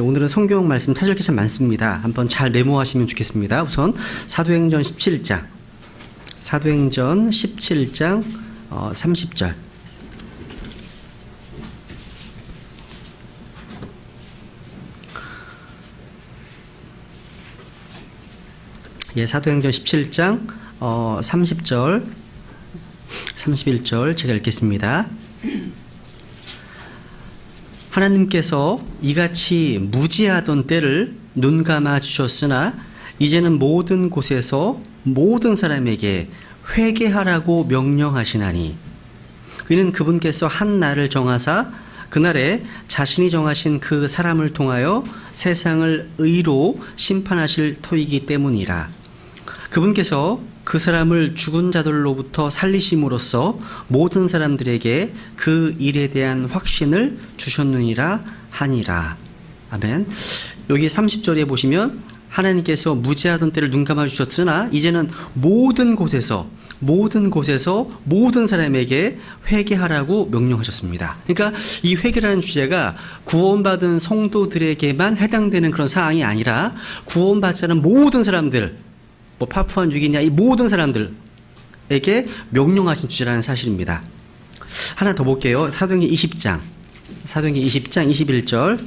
오늘은 성경 말씀 찾을 게 참 많습니다. 한번 잘 메모하시면 좋겠습니다. 우선 사도행전 17장 30절. 사도행전 17장 30절 31절 제가 읽겠습니다. 하나님께서 이같이 무지하던 때를 눈감아 주셨으나 이제는 모든 곳에서 모든 사람에게 회개하라고 명령하시나니 이는 그분께서 한 날을 정하사 그날에 자신이 정하신 그 사람을 통하여 세상을 의로 심판하실 터이기 때문이라. 그분께서 그 사람을 죽은 자들로부터 살리심으로써 모든 사람들에게 그 일에 대한 확신을 주셨느니라 하니라. 아멘. 여기 30절에 보시면 하나님께서 무지하던 때를 눈감아 주셨으나 이제는 모든 곳에서 모든 사람에게 회개하라고 명령하셨습니다. 그러니까 이 회개라는 주제가 구원받은 성도들에게만 해당되는 그런 사항이 아니라 구원받지 않은 모든 사람들, 파푸아뉴기니아 이 모든 사람들에게 명령하신 주제라는 사실입니다. 하나 더 볼게요. 사도행전 20장 21절.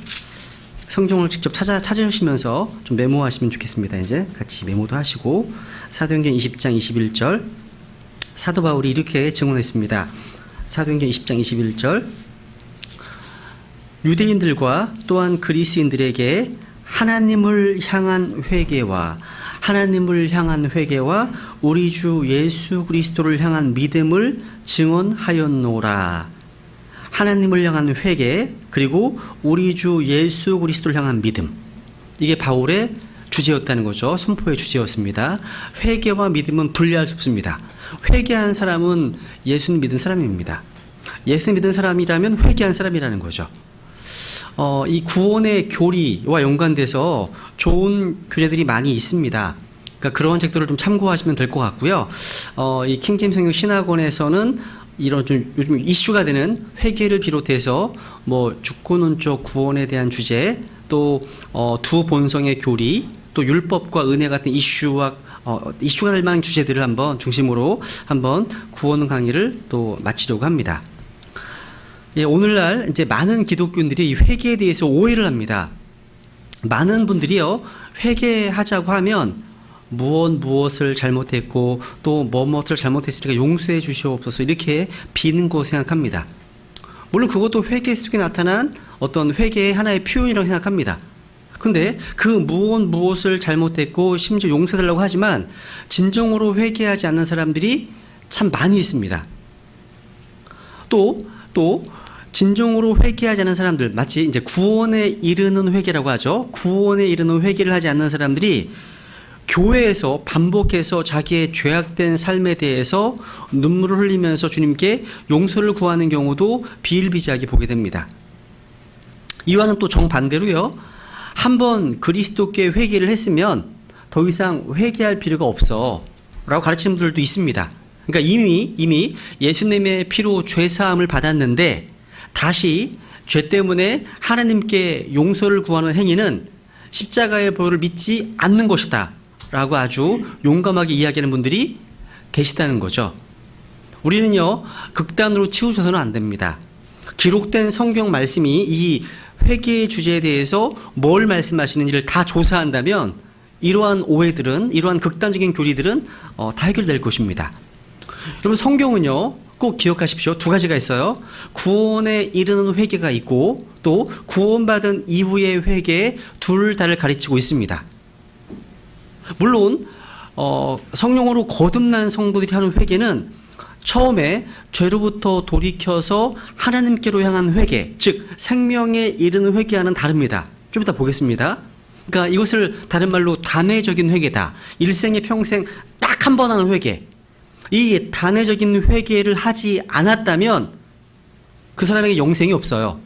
성경을 직접 찾으시면서 좀 메모하시면 좋겠습니다. 이제 같이 메모도 하시고 사도행전 20장 21절. 사도 바울이 이렇게 증언했습니다. 사도행전 20장 21절. 유대인들과 또한 그리스인들에게 하나님을 향한 회개와 우리 주 예수 그리스도를 향한 믿음을 증언하였노라. 하나님을 향한 회개 그리고 우리 주 예수 그리스도를 향한 믿음, 이게 바울의 주제였다는 거죠. 선포의 주제였습니다. 회개와 믿음은 분리할 수 없습니다. 회개한 사람은 예수님 믿은 사람입니다. 예수 믿은 사람이라면 회개한 사람이라는 거죠. 이 구원의 교리와 연관돼서 좋은 교재들이 많이 있습니다. 그러니까 그런 책들을 좀 참고하시면 될 것 같고요. 이 킹제임스 성경 신학원에서는 이런 좀 요즘 이슈가 되는 회개를 비롯해서 주권론적 구원에 대한 주제, 또 두 본성의 교리, 또 율법과 은혜 같은 이슈가 될 만한 주제들을 한번 중심으로 한번 구원 강의를 또 마치려고 합니다. 오늘날 이제 많은 기독교인들이 이 회개에 대해서 오해를 합니다. 많은 분들이요, 회개하자고 하면 무엇을 잘못했고 또 무엇을 잘못했으니까 용서해 주시옵소서 이렇게 비는 거 생각합니다. 물론 그것도 회개 속에 나타난 어떤 회개의 하나의 표현이라고 생각합니다. 근데 그 무엇을 잘못했고 심지어 용서해달라고 하지만 진정으로 회개하지 않는 사람들이 참 많이 있습니다. 또 진정으로 회개하지 않는 사람들, 마치 이제 구원에 이르는 회개라고 하죠. 구원에 이르는 회개를 하지 않는 사람들이 교회에서 반복해서 자기의 죄악된 삶에 대해서 눈물을 흘리면서 주님께 용서를 구하는 경우도 비일비재하게 보게 됩니다. 이와는 또 정반대로요, 한번 그리스도께 회개를 했으면 더 이상 회개할 필요가 없어 라고 가르치는 분들도 있습니다. 그러니까 이미 예수님의 피로 죄사함을 받았는데 다시 죄 때문에 하나님께 용서를 구하는 행위는 십자가의 보혈을 믿지 않는 것이다 라고 아주 용감하게 이야기하는 분들이 계시다는 거죠. 우리는요, 극단으로 치우쳐서는 안 됩니다. 기록된 성경 말씀이 이 회개의 주제에 대해서 뭘 말씀하시는지를 다 조사한다면 이러한 오해들은, 이러한 극단적인 교리들은 다 해결될 것입니다. 여러분, 성경은요, 꼭 기억하십시오. 두 가지가 있어요. 구원에 이르는 회개가 있고 또 구원받은 이후의 회개, 둘 다를 가르치고 있습니다. 물론 성령으로 거듭난 성도들이 하는 회개는 처음에 죄로부터 돌이켜서 하나님께로 향한 회개, 즉 생명에 이르는 회개와는 다릅니다. 좀 이따 보겠습니다. 그러니까 이것을 다른 말로 단회적인 회개다. 일생의 평생 딱 한 번 하는 회개. 이 단회적인 회개를 하지 않았다면 그 사람에게 영생이 없어요.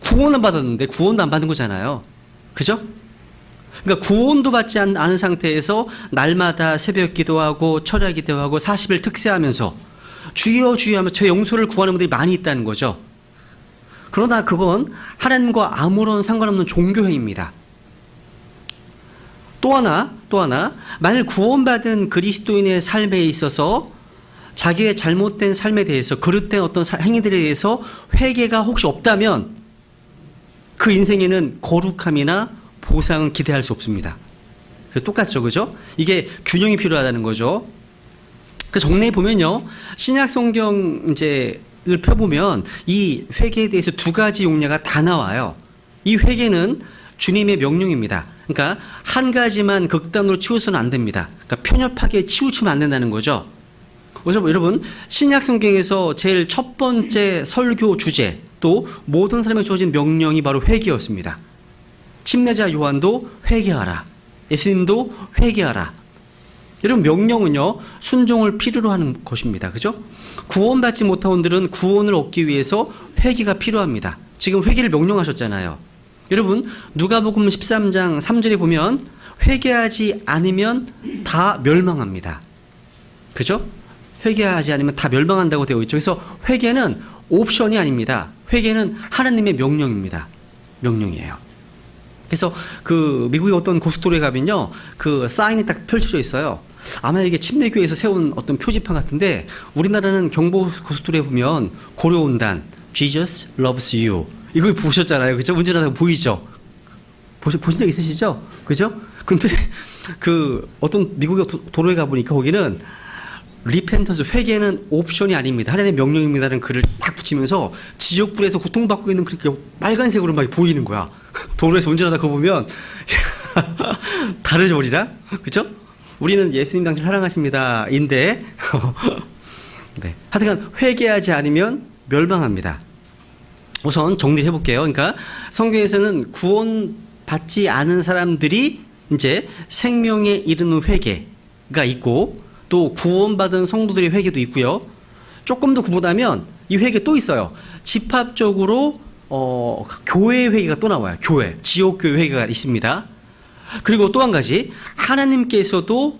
구원은 받았는데 구원도 안 받은 거잖아요. 그죠? 그러니까 구원도 받지 않은 상태에서 날마다 새벽 기도하고 철야 기도하고 40일 특세하면서 주여 주여 하면서 저 용서를 구하는 분들이 많이 있다는 거죠. 그러나 그건 하나님과 아무런 상관없는 종교행위입니다. 또 하나, 만일 구원받은 그리스도인의 삶에 있어서 자기의 잘못된 삶에 대해서, 그릇된 어떤 행위들에 대해서 회개가 혹시 없다면 그 인생에는 거룩함이나 보상은 기대할 수 없습니다. 똑같죠, 그죠? 이게 균형이 필요하다는 거죠. 그 정리해 보면요, 신약 성경 을 펴보면 이 회개에 대해서 두 가지 용례가 다 나와요. 이 회개는 주님의 명령입니다. 그러니까 한 가지만 극단으로 치우서는 안 됩니다. 그러니까 편협하게 치우치면 안 된다는 거죠. 그래서 여러분, 신약 성경에서 제일 첫 번째 설교 주제, 또 모든 사람에게 주어진 명령이 바로 회개였습니다. 침례자 요한도 회개하라, 예수님도 회개하라. 여러분, 명령은요, 순종을 필요로 하는 것입니다. 그죠? 구원받지 못한 분들은 구원을 얻기 위해서 회개가 필요합니다. 지금 회개를 명령하셨잖아요. 여러분, 누가복음 13장 3절에 보면 회개하지 않으면 다 멸망합니다. 그죠? 회개하지 않으면 다 멸망한다고 되어 있죠. 그래서 회개는 옵션이 아닙니다. 회개는 하나님의 명령입니다. 명령이에요. 그래서 그 미국의 어떤 고속도로에 가면요, 그 사인이 딱 펼쳐져 있어요. 아마 이게 침례교회에서 세운 어떤 표지판 같은데, 우리나라는 경부 고속도로에 보면 고려온단 Jesus loves you, 이거 보셨잖아요. 그죠? 운전하다가 보이죠? 보신 적 있으시죠? 그죠? 근데 그 어떤 미국의 도로에 가보니까 거기는 리펜턴스, 회개는 옵션이 아닙니다, 하나님의 명령입니다라는 글을 딱 붙이면서 지옥불에서 고통받고 있는 그렇게 빨간색으로 막 보이는 거야. 도로에서 운전하다 그거 보면 다를 버리라. 그죠? 우리는 예수님 당신 사랑하십니다 인데 네. 하여간 회개하지 않으면 멸망합니다. 우선 정리를 해볼게요. 그러니까 성경에서는 구원받지 않은 사람들이 이제 생명에 이르는 회개가 있고, 또 구원받은 성도들의 회개도 있고요. 조금 더 구분하면 이 회개 또 있어요. 집합적으로 교회 회개가 또 나와요. 교회, 지옥교회 회개가 있습니다. 그리고 또 한 가지, 하나님께서도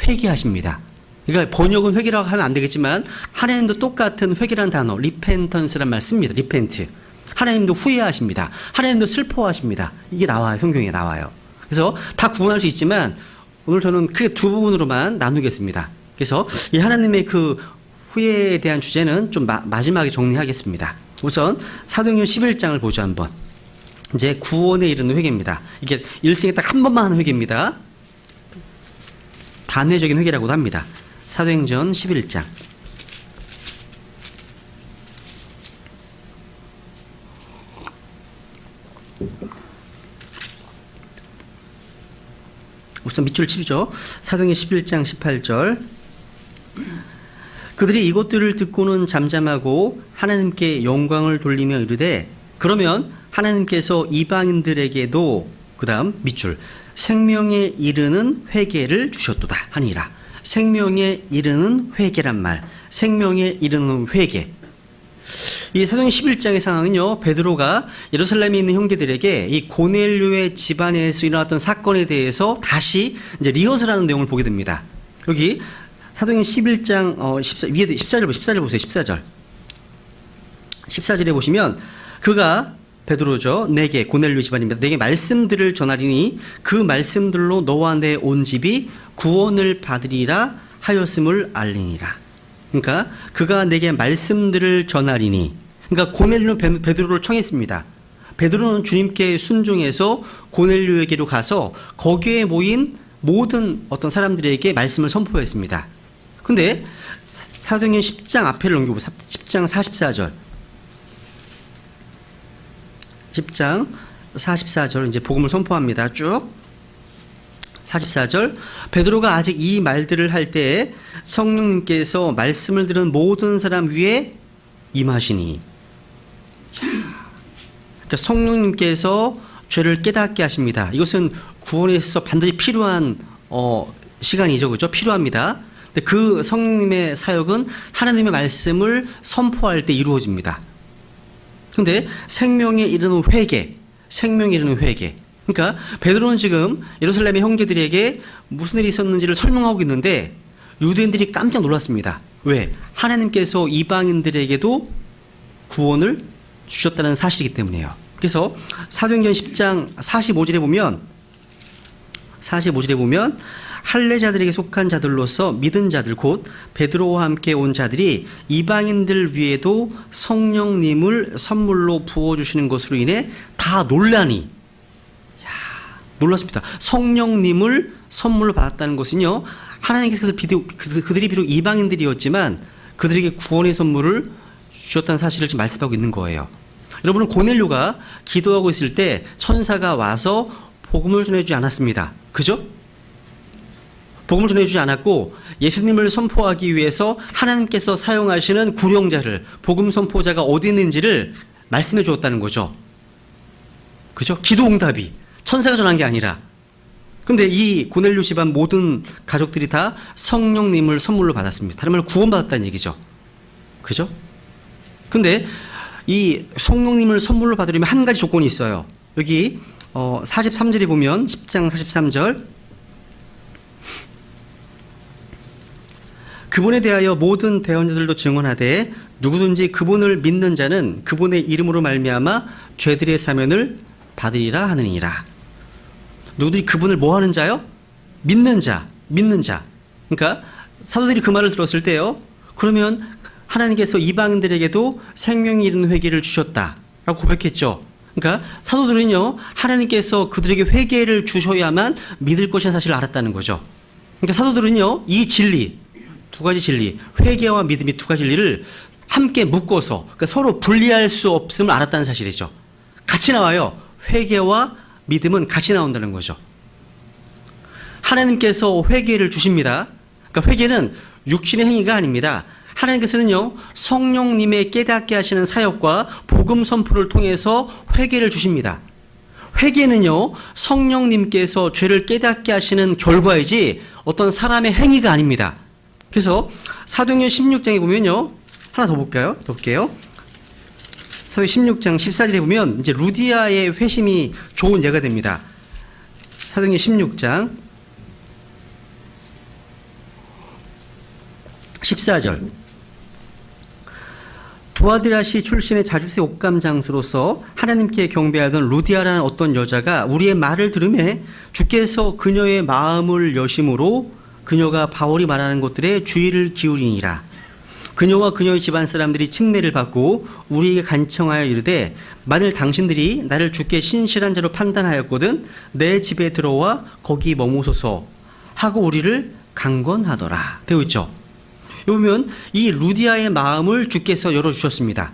회개하십니다. 그러니까 번역은 회개라고 하면 안 되겠지만 하나님도 똑같은 회개라는 단어, 리펜턴스란 말 씁니다. 리펜트. 하나님도 후회하십니다. 하나님도 슬퍼하십니다. 이게 나와요. 성경에 나와요. 그래서 다 구분할 수 있지만 오늘 저는 크게 두 부분으로만 나누겠습니다. 그래서 이 하나님의 그 후회에 대한 주제는 좀 마지막에 정리하겠습니다. 우선 사도행전 11장을 보죠. 한번. 이제 구원에 이르는 회개입니다. 이게 일생에 딱 한 번만 하는 회개입니다. 단회적인 회개라고도 합니다. 사도행전 11장. 우선 밑줄 치죠. 사도행전 11장 18절. 그들이 이것들을 듣고는 잠잠하고 하나님께 영광을 돌리며 이르되, 그러면 하나님께서 이방인들에게도, 그 다음 밑줄, 생명에 이르는 회개를 주셨도다 하니라. 생명에 이르는 회개란 말, 생명에 이르는 회개. 이 사도행전 11장의 상황은요, 베드로가 예루살렘에 있는 형제들에게 이 고넬료의 집안에서 일어났던 사건에 대해서 다시 이제 리허설하는 내용을 보게 됩니다. 여기 사도행전 11장 14절 보세요. 14절. 14절에 보시면, 그가 베드로죠, 내게, 고넬료 집안입니다, 내게 말씀들을 전하리니 그 말씀들로 너와 내 온 집이 구원을 받으리라 하였음을 알리니라. 그러니까 그가 내게 말씀들을 전하리니, 그러니까 고넬료는 베드로를 청했습니다. 베드로는 주님께 순종해서 고넬료에게로 가서 거기에 모인 모든 어떤 사람들에게 말씀을 선포했습니다. 근데 사도행전 10장 앞에를 넘겨보세요. 10장 44절. 10장 44절 이제 복음을 선포합니다. 쭉 44절, 베드로가 아직 이 말들을 할 때에 성령님께서 말씀을 들은 모든 사람 위에 임하시니. 그러니까 성령님께서 죄를 깨닫게 하십니다. 이것은 구원에 있어서 반드시 필요한 시간이죠. 그죠? 필요합니다. 근데 그 성령님의 사역은 하나님의 말씀을 선포할 때 이루어집니다. 근데 생명에 이르는 회개, 생명에 이르는 회개. 그러니까 베드로는 지금 예루살렘의 형제들에게 무슨 일이 있었는지를 설명하고 있는데 유대인들이 깜짝 놀랐습니다. 왜? 하나님께서 이방인들에게도 구원을 주셨다는 사실이기 때문이에요. 그래서 사도행전 10장 45절에 보면 할례자들에게 속한 자들로서 믿은 자들 곧 베드로와 함께 온 자들이 이방인들 위에도 성령님을 선물로 부어주시는 것으로 인해 다 놀라니. 놀랐습니다. 성령님을 선물로 받았다는 것은요, 하나님께서 그들이 비록 이방인들이었지만 그들에게 구원의 선물을 주셨다는 사실을 지금 말씀하고 있는 거예요. 여러분은 고넬료가 기도하고 있을 때 천사가 와서 복음을 전해주지 않았습니다. 그죠? 복음을 전해주지 않았고 예수님을 선포하기 위해서 하나님께서 사용하시는 구령자를, 복음 선포자가 어디 있는지를 말씀해 주었다는 거죠. 그죠? 기도 응답이 천사가 전한 게 아니라. 근데 이 고넬료 집안 모든 가족들이 다 성령님을 선물로 받았습니다. 다른 말로 구원받았다는 얘기죠. 그죠? 근데 이 성령님을 선물로 받으려면 한 가지 조건이 있어요. 여기 43절에 보면 10장 43절, 그분에 대하여 모든 대언자들도 증언하되 누구든지 그분을 믿는 자는 그분의 이름으로 말미암아 죄들의 사면을 받으리라 하느니라. 누구든지 그분을 뭐 하는 자요? 믿는 자. 그러니까 사도들이 그 말을 들었을 때요, 그러면 하나님께서 이방인들에게도 생명이 이르는 회개를 주셨다라고 고백했죠. 그러니까 사도들은요, 하나님께서 그들에게 회개를 주셔야만 믿을 것이라는 사실을 알았다는 거죠. 그러니까 사도들은요, 이 진리, 두 가지 진리, 회개와 믿음이 두 가지 진리를 함께 묶어서, 그러니까 서로 분리할 수 없음을 알았다는 사실이죠. 같이 나와요. 회개와 믿음은 같이 나온다는 거죠. 하나님께서 회개를 주십니다. 그러니까 회개는 육신의 행위가 아닙니다. 하나님께서는요, 성령님의 깨닫게 하시는 사역과 복음 선포를 통해서 회개를 주십니다. 회개는요, 성령님께서 죄를 깨닫게 하시는 결과이지 어떤 사람의 행위가 아닙니다. 그래서 사도행전 16장에 보면요, 하나 더 볼게요. 사도행전 16장 14절에 보면 이제 루디아의 회심이 좋은 예가 됩니다. 사도행전 16장 14절. 두아디라시 출신의 자주세 옥감 장수로서 하나님께 경배하던 루디아라는 어떤 여자가 우리의 말을 들으매 주께서 그녀의 마음을 여심으로 그녀가 바울이 말하는 것들에 주의를 기울이니라. 그녀와 그녀의 집안 사람들이 침례를 받고 우리에게 간청하여 이르되 만일 당신들이 나를 주께 신실한 자로 판단하였거든 내 집에 들어와 거기 머무소서 하고 우리를 강권하더라. 되어 있죠. 여기 보면 이 루디아의 마음을 주께서 열어주셨습니다.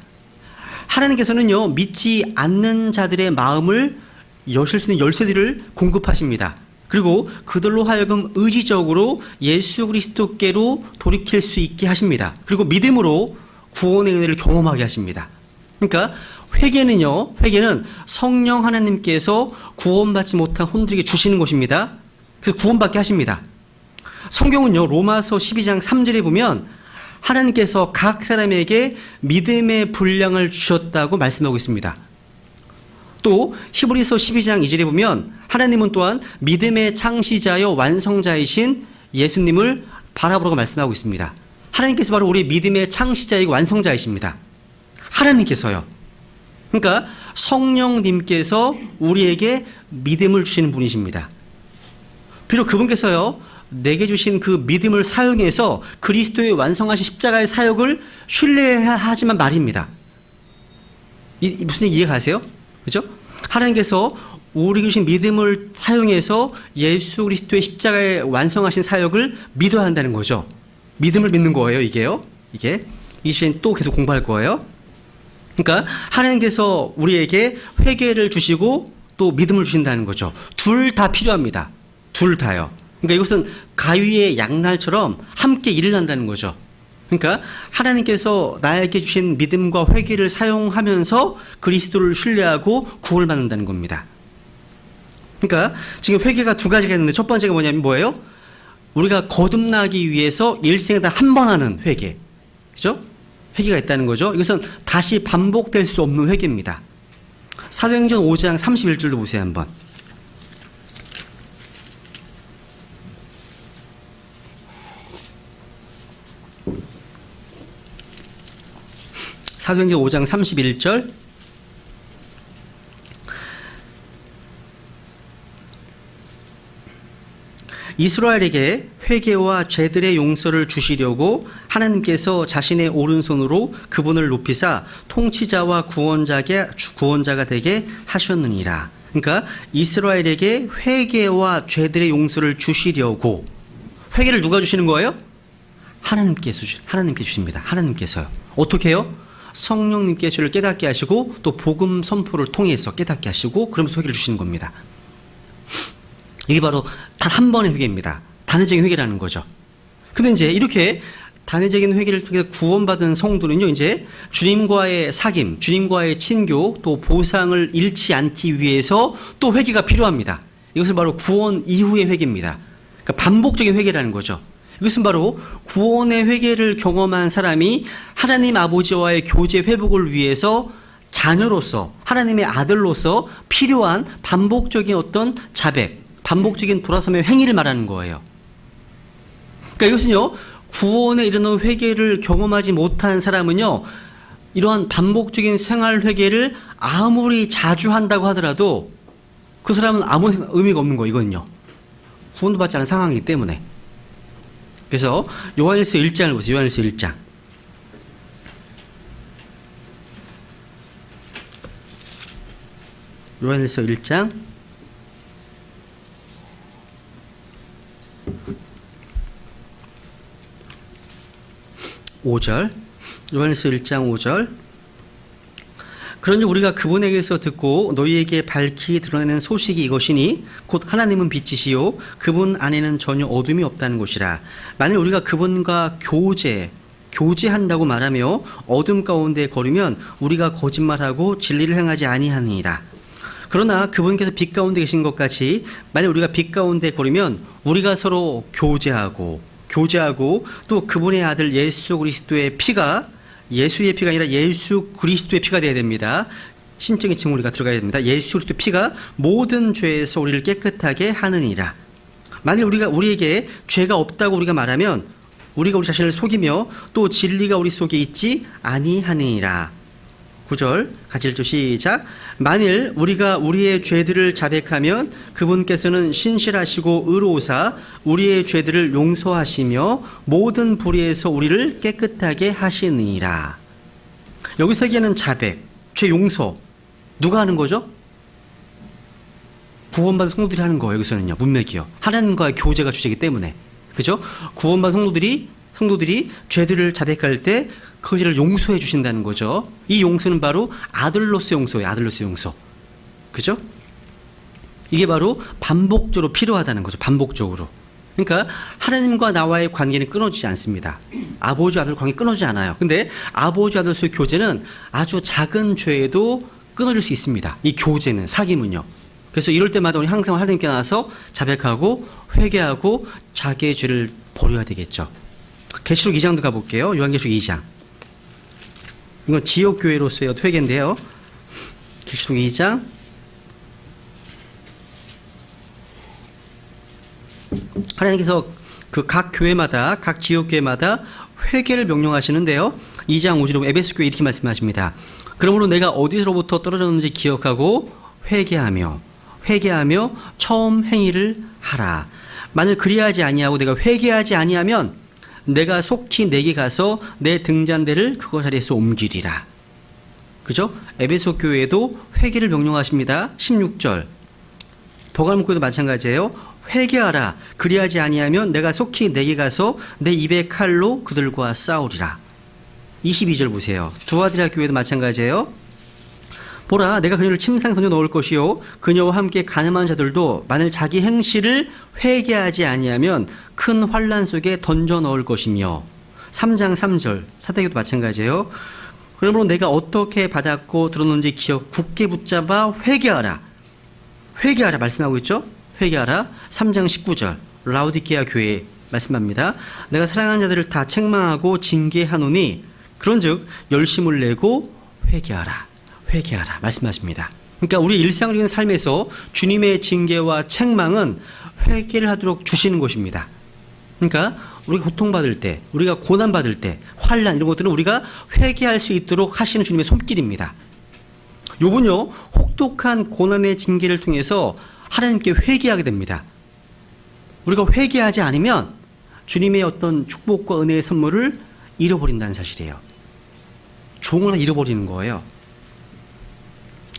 하나님께서는요, 믿지 않는 자들의 마음을 여실 수 있는 열쇠들을 공급하십니다. 그리고 그들로 하여금 의지적으로 예수 그리스도께로 돌이킬 수 있게 하십니다. 그리고 믿음으로 구원의 은혜를 경험하게 하십니다. 그러니까 회개는 성령 하나님께서 구원받지 못한 혼들에게 주시는 것입니다. 그래서 구원받게 하십니다. 성경은요, 로마서 12장 3절에 보면 하나님께서 각 사람에게 믿음의 분량을 주셨다고 말씀하고 있습니다. 또 히브리서 12장 2절에 보면 하나님은 또한 믿음의 창시자여 완성자이신 예수님을 바라보라고 말씀하고 있습니다. 하나님께서 바로 우리 믿음의 창시자이고 완성자이십니다. 하나님께서요. 그러니까 성령님께서 우리에게 믿음을 주시는 분이십니다. 비록 그분께서요, 내게 주신 그 믿음을 사용해서 그리스도의 완성하신 십자가의 사역을 신뢰하지만 말입니다. 무슨 이해 가세요? 그죠? 하나님께서 우리 주신 믿음을 사용해서 예수 그리스도의 십자가에 완성하신 사역을 믿어야 한다는 거죠. 믿음을 믿는 거예요, 이게요. 이 시간 또 계속 공부할 거예요. 그러니까 하나님께서 우리에게 회개를 주시고 또 믿음을 주신다는 거죠. 둘 다 필요합니다. 둘 다요. 그러니까 이것은 가위의 양날처럼 함께 일을 한다는 거죠. 그러니까 하나님께서 나에게 주신 믿음과 회개를 사용하면서 그리스도를 신뢰하고 구원을 받는다는 겁니다. 그러니까 지금 회개가 두 가지가 있는데 첫 번째가 뭐예요? 우리가 거듭나기 위해서 일생에 단 한 번 하는 회개. 그죠? 회개가 있다는 거죠. 이것은 다시 반복될 수 없는 회개입니다. 사도행전 5장 31절도 보세요, 한번. 사도행전 5장 31절 이스라엘에게 회개와 죄들의 용서를 주시려고 하나님께서 자신의 오른손으로 그분을 높이사 통치자와 구원자가 되게 하셨느니라. 그러니까 이스라엘에게 회개와 죄들의 용서를 주시려고, 회개를 누가 주시는 거예요? 하나님께 주십니다. 하나님께서요. 어떻게 해요? 성령님께서 저를 깨닫게 하시고 또 복음 선포를 통해서 깨닫게 하시고 그러면서 회개를 주시는 겁니다. 이게 바로 단 한 번의 회개입니다. 단회적인 회개라는 거죠. 근데 이제 이렇게 단회적인 회개를 통해 구원받은 성도는요, 이제 주님과의 사귐, 주님과의 친교, 또 보상을 잃지 않기 위해서 또 회개가 필요합니다. 이것은 바로 구원 이후의 회개입니다. 그러니까 반복적인 회개라는 거죠. 이것은 바로 구원의 회개를 경험한 사람이 하나님 아버지와의 교제 회복을 위해서 자녀로서, 하나님의 아들로서 필요한 반복적인 어떤 자백, 반복적인 돌아섬의 행위를 말하는 거예요. 그러니까 이것은요, 구원에 이르는 회개를 경험하지 못한 사람은요, 이러한 반복적인 생활 회개를 아무리 자주 한다고 하더라도 그 사람은 아무 의미가 없는 거예요. 이거는요, 구원도 받지 않은 상황이기 때문에. 그래서 요한일서 1장을 보세요. 요한일서 1장. 요한일서 1장 5절. 요한일서 1장 5절. 그런즉 우리가 그분에게서 듣고 너희에게 밝히 드러내는 소식이 이것이니 곧 하나님은 빛이시요 그분 안에는 전혀 어둠이 없다는 것이라. 만일 우리가 그분과 교제한다고 말하며 어둠 가운데 걸으면 우리가 거짓말하고 진리를 행하지 아니하니이다. 그러나 그분께서 빛 가운데 계신 것 같이 만일 우리가 빛 가운데 걸으면 우리가 서로 교제하고 또 그분의 아들 예수 그리스도의 피가, 예수의 피가 아니라 예수 그리스도의 피가 되어야 됩니다. 신적인 징후가 들어가야 됩니다. 예수 그리스도의 피가 모든 죄에서 우리를 깨끗하게 하느니라. 만일 우리에게 죄가 없다고 우리가 말하면 우리가 우리 자신을 속이며 또 진리가 우리 속에 있지 아니하느니라. 9절 같이 읽죠. 시작. 만일 우리가 우리의 죄들을 자백하면 그분께서는 신실하시고 의로우사 우리의 죄들을 용서하시며 모든 불의에서 우리를 깨끗하게 하시느니라. 여기서 얘기하는 자백, 죄 용서 누가 하는 거죠? 구원받은 성도들이 하는 거예요. 여기서는요, 문맥이요. 하나님과의 교제가 주제이기 때문에, 그죠? 구원받은 성도들이 죄들을 자백할 때 그 죄를 용서해 주신다는 거죠. 이 용서는 바로 아들로서 용서예요. 아들로서 용서. 그죠? 이게 바로 반복적으로 필요하다는 거죠. 반복적으로. 그러니까 하나님과 나와의 관계는 끊어지지 않습니다. 아버지 아들 관계 끊어지지 않아요. 근데 아버지 아들로서의 교제는 아주 작은 죄에도 끊어질 수 있습니다. 이 교제는, 사귐은요. 그래서 이럴 때마다 우리 항상 하나님께 나와서 자백하고 회개하고 자기의 죄를 버려야 되겠죠. 계시록 2장도 가볼게요. 요한계시록 2장. 이건 지역교회로서의 회개인데요. 계시록 2장. 하나님께서 그 각 교회마다, 각 지역교회마다 회개를 명령하시는데요. 2장 5절에 에베소 교회 이렇게 말씀하십니다. 그러므로 내가 어디서로부터 떨어졌는지 기억하고 회개하며 처음 행위를 하라. 만일 그리하지 아니하고 내가 회개하지 아니하면 내가 속히 내게 가서 내 등잔대를 그거 자리에서 옮기리라. 그죠? 에베소 교회에도 회개를 명령하십니다. 16절. 버가모교회도 마찬가지예요. 회개하라. 그리하지 아니하면 내가 속히 내게 가서 내 입의 칼로 그들과 싸우리라. 22절 보세요. 두아디라 교회도 마찬가지예요. 보라, 내가 그녀를 침상에 던져 넣을 것이요 그녀와 함께 간음한 자들도 만일 자기 행실을 회개하지 아니하면 큰 환난 속에 던져 넣을 것이며. 3장 3절 사도행전도 마찬가지예요. 그러므로 내가 어떻게 받았고 들었는지 굳게 붙잡아 회개하라 말씀하고 있죠. 회개하라. 3장 19절 라우디게아 교회 말씀합니다. 내가 사랑하는 자들을 다 책망하고 징계하노니 그런즉 열심을 내고 회개하라 말씀하십니다. 그러니까 우리 일상적인 삶에서 주님의 징계와 책망은 회개를 하도록 주시는 것입니다. 그러니까 우리가 고통받을 때, 우리가 고난받을 때, 환난 이런 것들은 우리가 회개할 수 있도록 하시는 주님의 손길입니다. 욥은요, 혹독한 고난의 징계를 통해서 하나님께 회개하게 됩니다. 우리가 회개하지 않으면 주님의 어떤 축복과 은혜의 선물을 잃어버린다는 사실이에요. 종을 다 잃어버리는 거예요.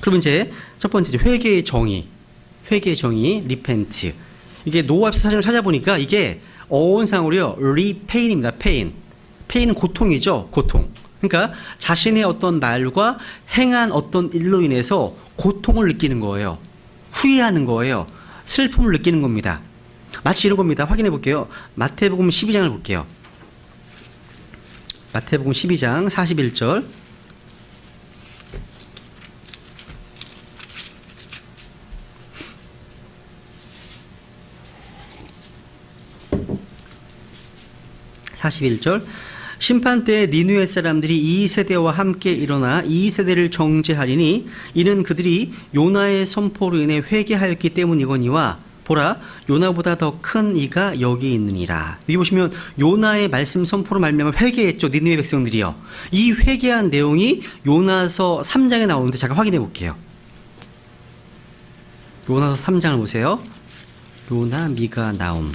그러면 이제 첫 번째 회개의 정의, 리펜트. 이게 노아합스 사전을 찾아보니까 이게 어원상으로요, 리페인입니다. 페인은 고통이죠, 고통. 그러니까 자신의 어떤 말과 행한 어떤 일로 인해서 고통을 느끼는 거예요. 후회하는 거예요. 슬픔을 느끼는 겁니다. 마치 이런 겁니다. 확인해 볼게요. 마태복음 12장을 볼게요. 마태복음 12장 41절. 심판때에 니느웨 사람들이 이 세대와 함께 일어나 이 세대를 정죄하리니 이는 그들이 요나의 선포로 인해 회개하였기 때문이거니와 보라 요나보다 더 큰 이가 여기 있느니라. 여기 보시면 요나의 말씀 선포로 말미암아 회개했죠. 니느웨 백성들이요. 이 회개한 내용이 요나서 3장에 나오는데 잠깐 확인해 볼게요. 요나서 3장을 보세요. 요나, 미가, 나움.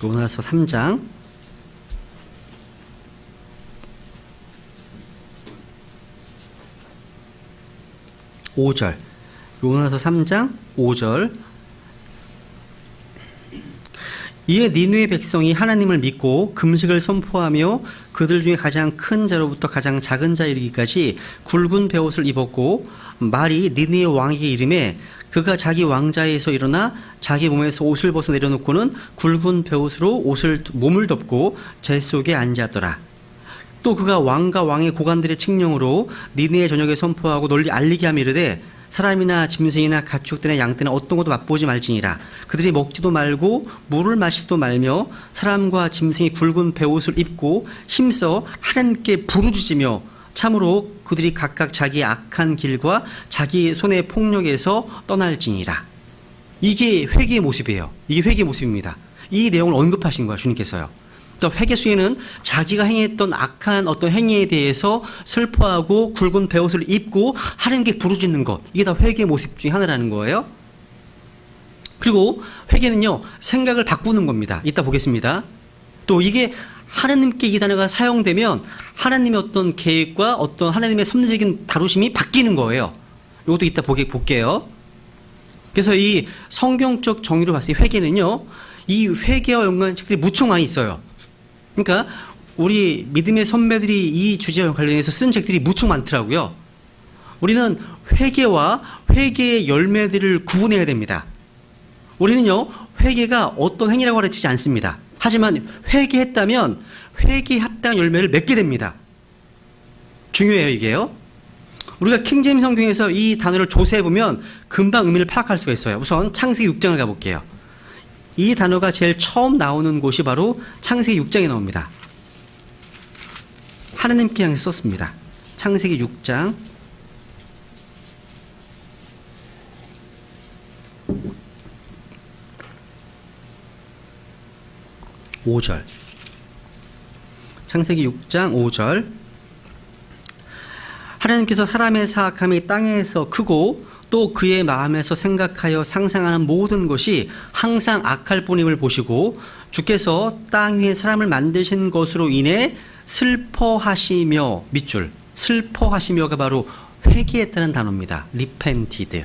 요나서 3장 5절. 요나서 3장 5절. 이에 니느웨 백성이 하나님을 믿고 금식을 선포하며 그들 중에 가장 큰 자로부터 가장 작은 자 이르기까지 굵은 베옷을 입었고 말이 니느웨 왕에게 이르매 그가 자기 왕자에서 일어나 자기 몸에서 옷을 벗어 내려놓고는 굵은 베옷으로 몸을 덮고 재 속에 앉았더라. 또 그가 왕과 왕의 고관들의 칙령으로 니느웨 전역에 선포하고 널리 알리게 하며 이르되 사람이나 짐승이나 가축들이나 양떼나 어떤 것도 맛보지 말지니라. 그들이 먹지도 말고 물을 마시지도 말며 사람과 짐승이 굵은 베옷을 입고 힘써 하나님께 부르짖으며 참으로 그들이 각각 자기의 악한 길과 자기 손의 폭력에서 떠날지니라. 이게 회개의 모습이에요. 이게 회개의 모습입니다. 이 내용을 언급하신 거야, 주님께서요. 그러니까 회개 수에는 자기가 행했던 악한 어떤 행위에 대해서 슬퍼하고 굵은 베옷을 입고 하나님께 부르짖는 것, 이게 다 회개의 모습 중에 하나라는 거예요. 그리고 회개는요, 생각을 바꾸는 겁니다. 이따 보겠습니다. 또 이게 하나님께 이 단어가 사용되면 하나님의 어떤 계획과 어떤 하나님의 섭리적인 다루심이 바뀌는 거예요. 이것도 이따 볼게요. 그래서 이 성경적 정의로 봤을 때 회개는요, 이 회개와 연관된 책들이 무척 많이 있어요. 그러니까 우리 믿음의 선배들이 이 주제와 관련해서 쓴 책들이 무척 많더라고요. 우리는 회개와 회개의 열매들을 구분해야 됩니다. 우리는요, 회개가 어떤 행위라고 가르치지 않습니다. 하지만 회개했다면 회개에 합당한 열매를 맺게 됩니다. 중요해요, 이게요. 우리가 킹제임스 성경에서 이 단어를 조사해보면 금방 의미를 파악할 수가 있어요. 우선 창세기 6장을 가볼게요. 이 단어가 제일 처음 나오는 곳이 바로 창세기 6장에 나옵니다. 하나님께 향해서 썼습니다. 창세기 6장 5절. 창세기 6장 5절. 하나님께서 사람의 사악함이 땅에서 크고 또 그의 마음에서 생각하여 상상하는 모든 것이 항상 악할 뿐임을 보시고 주께서 땅 위에 사람을 만드신 것으로 인해 슬퍼하시며, 밑줄, 슬퍼하시며가 바로 회개했다는 단어입니다. repented.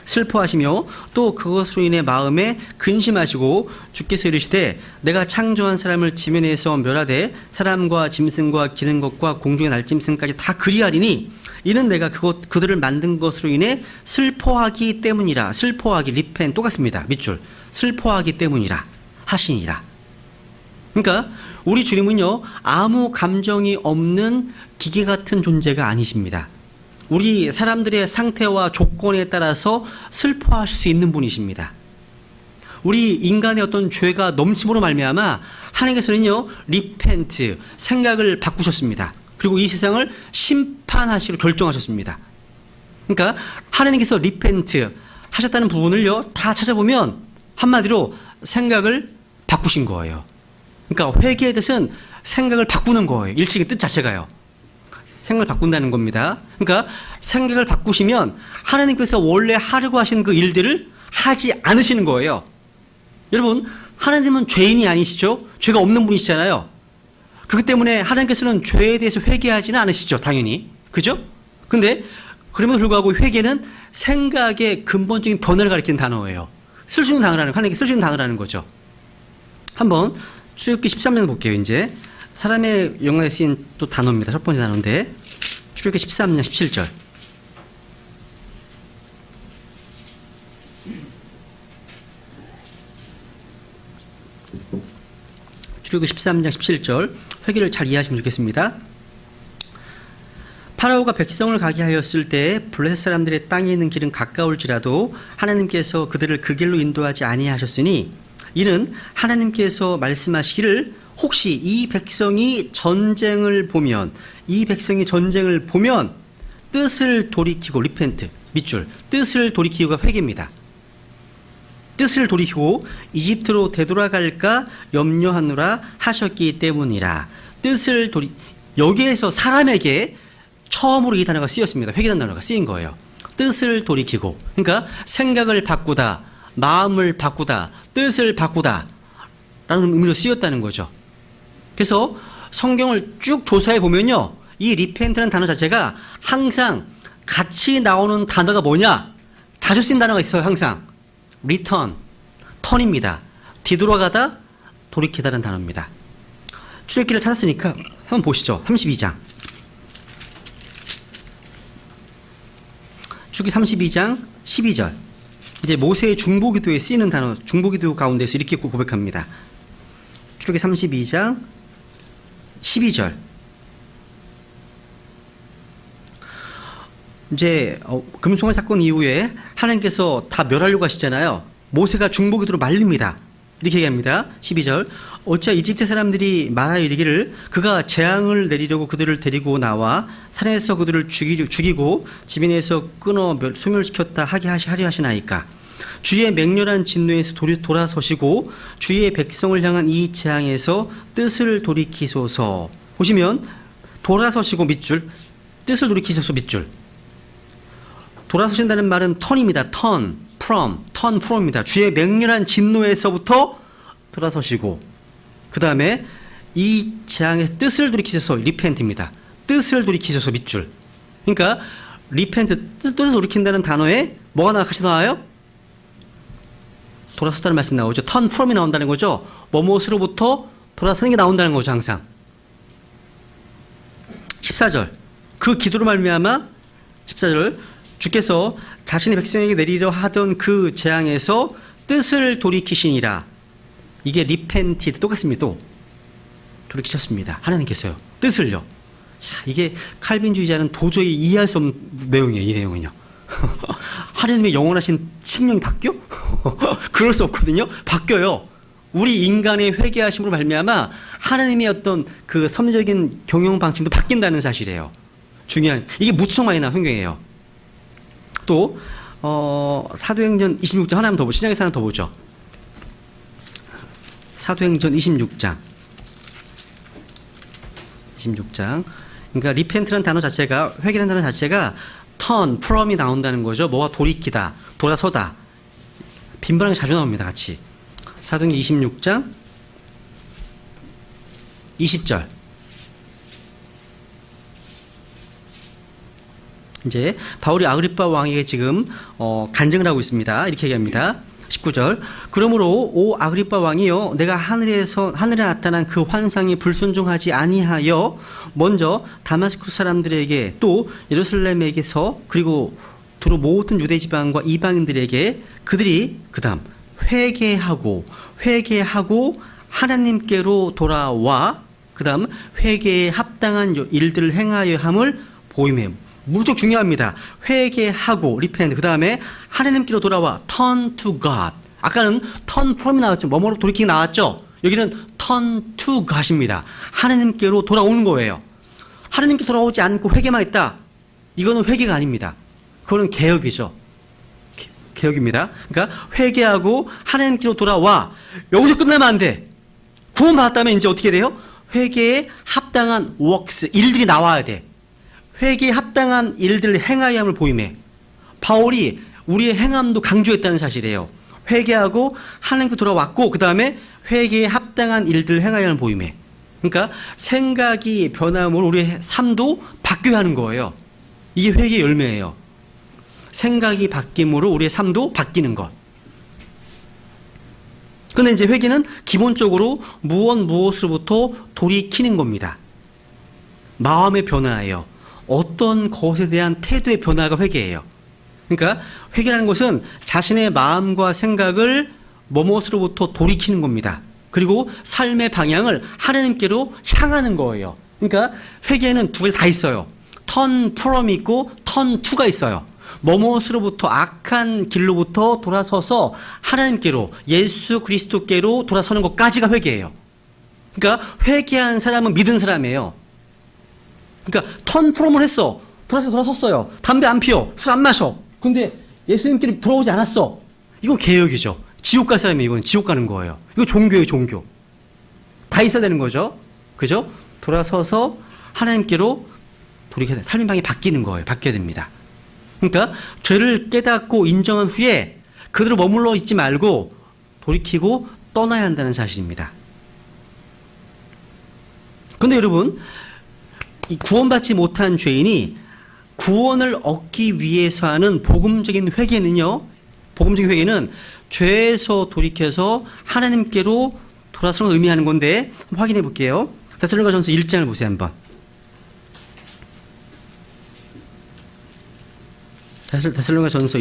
슬퍼하시며 또 그것으로 인해 마음에 근심하시고 주께서 이르시되 내가 창조한 사람을 지면에서 멸하되 사람과 짐승과 기는 것과 공중의 날짐승까지 다 그리하리니 이는 내가 그들을 만든 것으로 인해 슬퍼하기 때문이라. 슬퍼하기, 리펜 똑같습니다. 밑줄, 슬퍼하기 때문이라 하시니라. 그러니까 우리 주님은요, 아무 감정이 없는 기계 같은 존재가 아니십니다. 우리 사람들의 상태와 조건에 따라서 슬퍼하실 수 있는 분이십니다. 우리 인간의 어떤 죄가 넘침으로 말미암아 하나님께서는요, 리펜트, 생각을 바꾸셨습니다. 그리고 이 세상을 심판하시기로 결정하셨습니다. 그러니까 하나님께서 리펜트 하셨다는 부분을요, 다 찾아보면 한마디로 생각을 바꾸신 거예요. 그러니까 회개의 뜻은 생각을 바꾸는 거예요. 일찍의 뜻 자체가요. 생각을 바꾼다는 겁니다. 그러니까 생각을 바꾸시면 하나님께서 원래 하려고 하신 그 일들을 하지 않으시는 거예요. 여러분, 하나님은 죄인이 아니시죠? 죄가 없는 분이시잖아요. 그렇기 때문에 하나님께서는 죄에 대해서 회개하지는 않으시죠, 당연히. 그죠? 근데 그럼에도 불구하고 회개는 생각의 근본적인 변화를 가리키는 단어예요. 쓸 수 있는 단어라는, 하나님께 쓸 수 있는 단어라는 거죠. 한번 출애굽기 13년 볼게요. 이제 사람의 영혼에 쓰인 또 단어입니다. 첫 번째 단어인데 출애굽기 13년 17절. 출애굽기 13장 17절. 회개를 잘 이해하시면 좋겠습니다. 파라오가 백성을 가게 하였을 때 블레셋 사람들의 땅에 있는 길은 가까울지라도 하나님께서 그들을 그 길로 인도하지 아니하셨으니 이는 하나님께서 말씀하시기를 혹시 이 백성이 전쟁을 보면 뜻을 돌이키고 리펜트 밑줄 뜻을 돌이키고가 회개입니다. 뜻을 돌이키고 이집트로 되돌아갈까 염려하노라 하셨기 때문이라. 여기에서 사람에게 처음으로 이 단어가 쓰였습니다. 회개라는 단어가 쓰인 거예요. 뜻을 돌이키고, 그러니까 생각을 바꾸다, 마음을 바꾸다, 뜻을 바꾸다 라는 의미로 쓰였다는 거죠. 그래서 성경을 쭉 조사해 보면요, 이 리펜트라는 단어 자체가 항상 같이 나오는 단어가 뭐냐? 자주 쓰인 단어가 있어요. 항상 return, 턴입니다. 뒤돌아가다, 돌이키다라는 단어입니다. 출애굽기를 찾았으니까 한번 보시죠. 32장. 출애굽기 32장 12절. 이제 모세의 중보기도에 쓰이는 단어, 중보기도 가운데서 이렇게 고백합니다. 출애굽기 32장 12절. 이제 금송아지 사건 이후에 하나님께서 다 멸하려고 하시잖아요. 모세가 중보기도로 말립니다. 이렇게 얘기합니다. 12절. 어찌 이집트 사람들이 말하여 이르기를 그가 재앙을 내리려고 그들을 데리고 나와 산에서 그들을 죽이고 지면에서 끊어 소멸시켰다 하게 하려 하시나이까. 주의 맹렬한 진노에서 돌아서시고 주의 백성을 향한 이 재앙에서 뜻을 돌이키소서. 보시면 돌아서시고 밑줄, 뜻을 돌이키소서 밑줄. 돌아서신다는 말은 턴입니다. 턴, from입니다. 주의 맹렬한 진노에서부터 돌아서시고, 그 다음에 이 재앙의 뜻을 돌이키셔서 리펜트입니다. 뜻을 돌이키셔서 밑줄. 그러니까 리펜트, 뜻을 돌이킨다는 단어에 뭐가 같이 나와요? 돌아섰다는 말씀 나오죠. 턴 from이 나온다는 거죠. 뭐뭐으로부터 돌아서는 게 나온다는 거죠. 항상. 14절. 그 기도로 말미암아 14절. 주께서 자신의 백성에게 내리려 하던 그 재앙에서 뜻을 돌이키시니라. 이게 리펜티드 똑같습니다. 또 돌이키셨습니다. 하나님께서요. 뜻을요. 이게 칼빈주의자는 도저히 이해할 수 없는 내용이에요. 이 내용은요. 하나님의 영원하신 칙령이 바뀌어? 그럴 수 없거든요. 바뀌어요. 우리 인간의 회개하심으로 말미암아 하나님의 어떤 그 섭리적인 경영 방침도 바뀐다는 사실이에요. 중요한, 이게 무척 많이 나온 성경이에요. 또 사도행전 26장 하나만 더 보죠. 시장에서 하나 더 보죠. 사도행전 26장. 그러니까 리펜트라는 단어 자체가, 회개라는 단어 자체가 turn, from이 나온다는 거죠. 뭐가 돌이키다, 돌아서다. 빈번하게 자주 나옵니다. 같이. 사도행전 26장 20절. 이제 바울이 아그리빠 왕에게 지금 간증을 하고 있습니다. 이렇게 얘기합니다. 19절. 그러므로 오 아그리빠 왕이여, 내가 하늘에 나타난 그 환상에 불순종하지 아니하여 먼저 다마스쿠스 사람들에게 또 예루살렘에게서 그리고 두루 모든 유대 지방과 이방인들에게 그들이 그다음 회개하고 하나님께로 돌아와 그다음 회개에 합당한 일들을 행하여 함을 보임해. 무척 중요합니다. 회개하고 리펜트, 그 다음에 하나님께로 돌아와 turn to God. 아까는 turn from이 나왔죠. 뭐뭐로 돌이키기 나왔죠. 여기는 turn to God입니다. 하나님께로 돌아오는 거예요. 하나님께 돌아오지 않고 회개만 했다. 이거는 회개가 아닙니다. 그거는 개혁이죠. 개혁입니다. 그러니까 회개하고 하나님께로 돌아와. 여기서 끝나면 안 돼. 구원받았다면 이제 어떻게 돼요? 회개에 합당한 works, 일들이 나와야 돼. 회개에 합당한 일들을 행하여 함을 보임해. 바울이 우리의 행함도 강조했다는 사실이에요. 회개하고 하나님께 돌아왔고 그 다음에 회개에 합당한 일들을 행하여 하는 보임에. 그러니까 생각이 변함으로 우리의 삶도 바뀌어야 하는 거예요. 이게 회개의 열매예요. 생각이 바뀜으로 우리의 삶도 바뀌는 것. 근데 이제 회개는 기본적으로 무엇으로부터 돌이키는 겁니다. 마음의 변화예요. 어떤 것에 대한 태도의 변화가 회개예요. 그러니까 회개라는 것은 자신의 마음과 생각을 무엇으로부터 돌이키는 겁니다. 그리고 삶의 방향을 하나님께로 향하는 거예요. 그러니까 회개는 두 가지 다 있어요. 턴 프롬이 있고 턴 투가 있어요. 무엇으로부터 악한 길로부터 돌아서서 하나님께로 예수 그리스도께로 돌아서는 것까지가 회개예요. 그러니까 회개한 사람은 믿은 사람이에요. 그러니까 턴 프롬을 했어. 돌아섰어요. 담배 안 피워. 술 안 마셔. 근데 예수님께로 돌아오지 않았어. 이거 개혁이죠. 지옥 갈 사람이 이건 지옥 가는 거예요. 이거 종교예요, 종교. 다 있어야 되는 거죠. 그죠? 돌아서서 하나님께로 돌이켜야 돼. 삶의 방이 바뀌는 거예요. 바뀌어야 됩니다. 그러니까 죄를 깨닫고 인정한 후에 그대로 머물러 있지 말고 돌이키고 떠나야 한다는 사실입니다. 그런데 여러분, 이 구원받지 못한 죄인이 구원을 얻기 위해서 하는 복음적인 회개는요, 복음적인 회개는 죄에서 돌이켜서 하나님께로 돌아서는 걸 의미하는 건데 확인해 볼게요. 데살로니가전서 1장을 보세요 한번. 데살로니가전서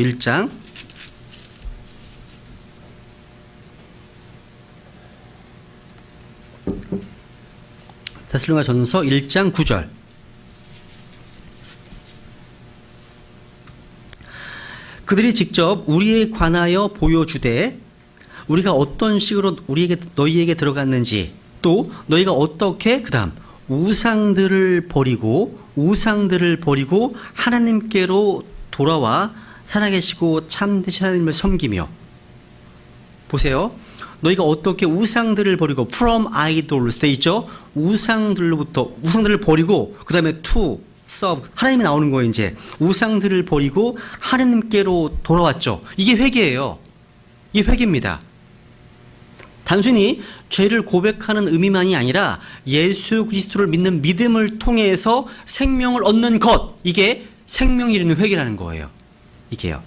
1장 9절. 그들이 직접 우리에 관하여 보여주되 우리가 어떤 식으로 너희에게 들어갔는지 또 너희가 어떻게 그다음 우상들을 버리고 하나님께로 돌아와 살아계시고 참되신 하나님을 섬기며. 보세요. 너희가 어떻게 우상들을 버리고 from idols 돼 있죠. 우상들을 버리고 그 다음에 to serve 하나님이 나오는 거예요. 이제 우상들을 버리고 하나님께로 돌아왔죠. 이게 회개예요. 이게 회개입니다. 단순히 죄를 고백하는 의미만이 아니라 예수 그리스도를 믿는 믿음을 통해서 생명을 얻는 것, 이게 생명이 이르는 회개라는 거예요. 이게요.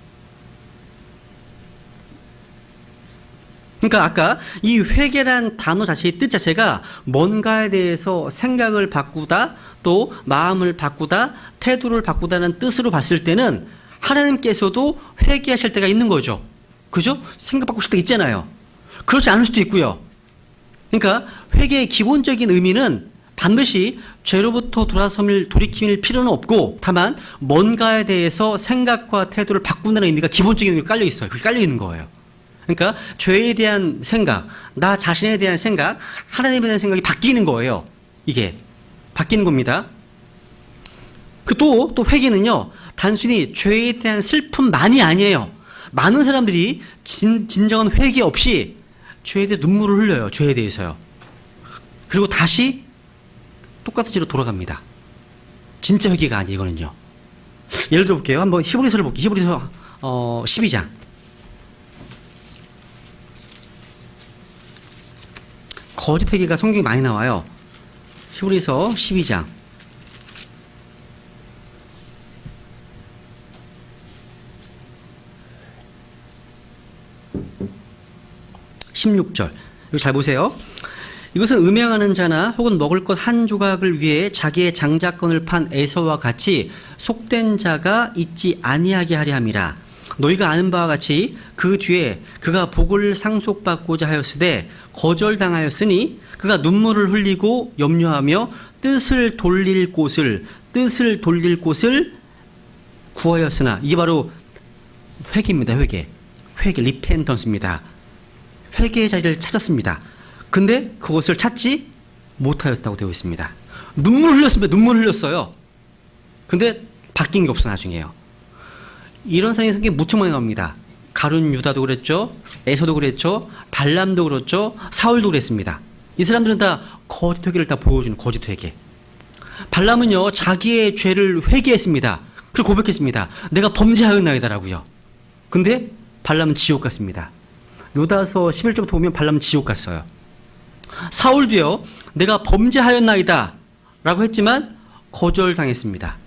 그러니까 아까 이 회개란 단어 자체의 뜻 자체가 뭔가에 대해서 생각을 바꾸다, 또 마음을 바꾸다, 태도를 바꾸다는 뜻으로 봤을 때는 하나님께서도 회개하실 때가 있는 거죠. 그죠? 생각 바꾸실 때 있잖아요. 그렇지 않을 수도 있고요. 그러니까 회개의 기본적인 의미는 반드시 죄로부터 돌이킬 필요는 없고, 다만 뭔가에 대해서 생각과 태도를 바꾼다는 의미가 기본적인 의미가 깔려 있어요. 그게 깔려 있는 거예요. 그러니까 죄에 대한 생각, 나 자신에 대한 생각, 하나님에 대한 생각이 바뀌는 거예요. 이게 바뀌는 겁니다. 또 회개는요, 단순히 죄에 대한 슬픔만이 아니에요. 많은 사람들이 진정한 회개 없이 죄에 대해 눈물을 흘려요. 죄에 대해서요. 그리고 다시 똑같은 죄로 돌아갑니다. 진짜 회개가 아니에요, 이거는요. 예를 들어 볼게요. 한번 히브리서를 볼게요. 히브리서 12장. 거짓 회개가 성경에 많이 나와요. 히브리서 12장. 16절. 이거 잘 보세요. 이것은 음행하는 자나 혹은 먹을 것 한 조각을 위해 자기의 장자권을 판 에서와 같이 속된 자가 있지 아니하게 하려 함이라. 너희가 아는 바와 같이 그 뒤에 그가 복을 상속받고자 하였으되 거절당하였으니 그가 눈물을 흘리고 염려하며 뜻을 돌릴 곳을 구하였으나. 이게 바로 회개입니다. 회개, 리펜턴스입니다. 회개의 자리를 찾았습니다. 근데 그것을 찾지 못하였다고 되어 있습니다. 눈물 흘렸어요. 근데 바뀐 게 없어. 나중에요. 이런 상황이 성경에 무척 많이 나옵니다. 가룟 유다도 그랬죠. 에서도 그랬죠. 발람도 그렇죠. 사울도 그랬습니다. 이 사람들은 다 거짓 회개를 다 보여주는 거짓 회개. 발람은요, 자기의 죄를 회개했습니다. 그리고 고백했습니다. 내가 범죄하였나이다라고요. 근데 발람은 지옥 갔습니다. 유다서 11절부터 보면 발람은 지옥 갔어요. 사울도요, 내가 범죄하였나이다 라고 했지만 거절당했습니다.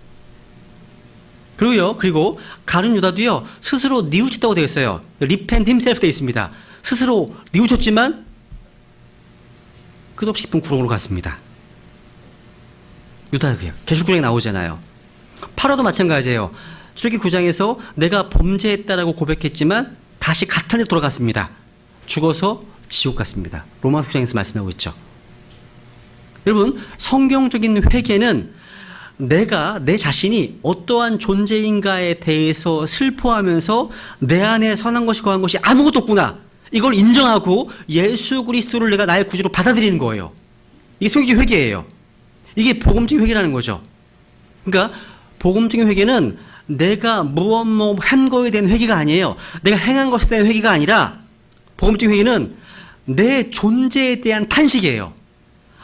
그리고 가룟 유다도요, 스스로 뉘우쳤다고 되어 있어요. repent himself 되어 있습니다. 스스로 뉘우쳤지만 끝없이 깊은 구렁으로 갔습니다. 유다도요, 계시록에 나오잖아요. 파라도 마찬가지예요. 출애굽기 9장에서 내가 범죄했다라고 고백했지만 다시 같은 데 돌아갔습니다. 죽어서 지옥 갔습니다. 로마서 9장에서 말씀하고 있죠. 여러분, 성경적인 회개는 내가 내 자신이 어떠한 존재인가에 대해서 슬퍼하면서 내 안에 선한 것이 거한 것이 아무것도 없구나, 이걸 인정하고 예수 그리스도를 내가 나의 구주로 받아들이는 거예요. 이게 성경적 회개예요. 이게 복음적인 회개라는 거죠. 그러니까 복음적인 회개는 내가 무엇 한 거에 대한 회개가 아니에요. 내가 행한 것에 대한 회개가 아니라, 복음적인 회개는 내 존재에 대한 탄식이에요.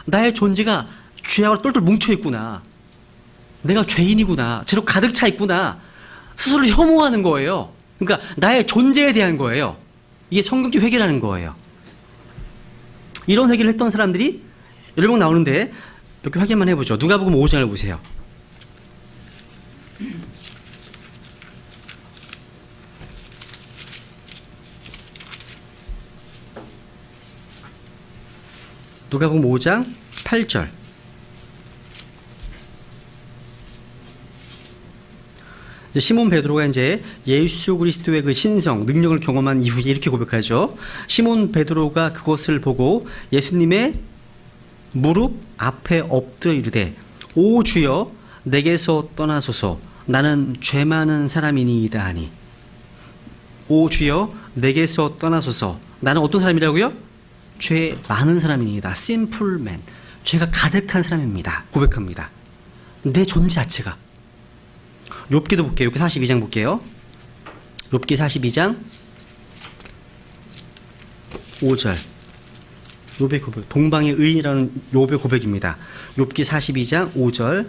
나의 존재가 죄악으로 똘똘 뭉쳐 있구나, 내가 죄인이구나, 죄로 가득 차 있구나, 스스로를 혐오하는 거예요. 그러니까 나의 존재에 대한 거예요. 이게 성경적 회개라는 거예요. 이런 회개를 했던 사람들이 여러 명 나오는데 몇 개 확인만 해보죠. 누가복음 5장을 보세요. 누가복음 5장 8절. 시몬 베드로가 이제 예수 그리스도의 그 신성, 능력을 경험한 이후에 이렇게 고백하죠. 시몬 베드로가 그것을 보고 예수님의 무릎 앞에 엎드려 이르되, 오 주여, 내게서 떠나소서, 나는 죄 많은 사람이니이다 하니. 오 주여, 내게서 떠나소서, 나는 어떤 사람이라고요? 죄 많은 사람이니이다. simple man, 죄가 가득한 사람입니다. 고백합니다. 내 존재 자체가. 욥기도 볼게요. 욥기 42장 볼게요. 욥기 42장 5절. 욥의 고백, 동방의 의인이라는 욥의 고백입니다. 욥기 42장 5절.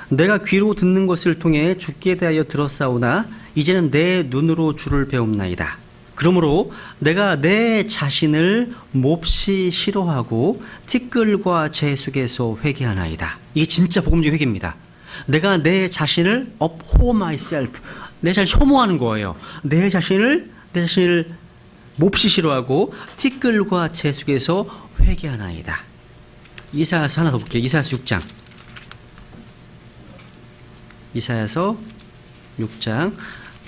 내가 귀로 듣는 것을 통해 주께 대하여 들었사오나 이제는 내 눈으로 주를 배움나이다. 그러므로 내가 내 자신을 몹시 싫어하고 티끌과 재 속에서 회개하나이다. 이게 진짜 복음적 회개입니다. 내가 내 자신을 abhor myself, 내 자신을 혐오하는 거예요. 내 자신을 몹시 싫어하고 티끌과 재 속에서 회개하나이다. 이사야서 하나 더 볼게요. 이사야서 6장. 이사야서 6장.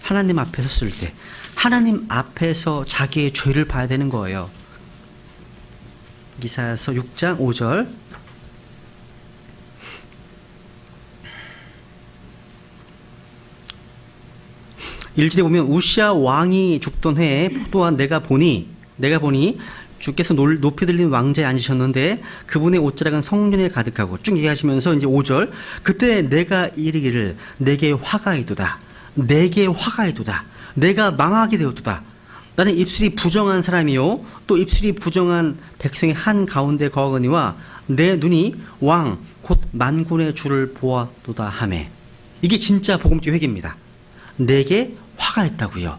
하나님 앞에 섰을 때, 하나님 앞에서 자기의 죄를 봐야 되는 거예요. 이사야서 6장 5절. 일절에 보면 우시아 왕이 죽던 해에 또한 내가 보니 주께서 높이 들린 왕자에 앉으셨는데 그분의 옷자락은 성전에 가득하고, 쭉 얘기하시면서 이제 5절, 그때 내가 이르기를 내게 화가 있도다, 내게 화가 있도다, 내가 망하게 되었도다. 나는 입술이 부정한 사람이요 또 입술이 부정한 백성의 한 가운데 거하거니와 내 눈이 왕 곧 만군의 주를 보았도다 하매. 이게 진짜 복음적 회개입니다. 내게 화가 있다고요.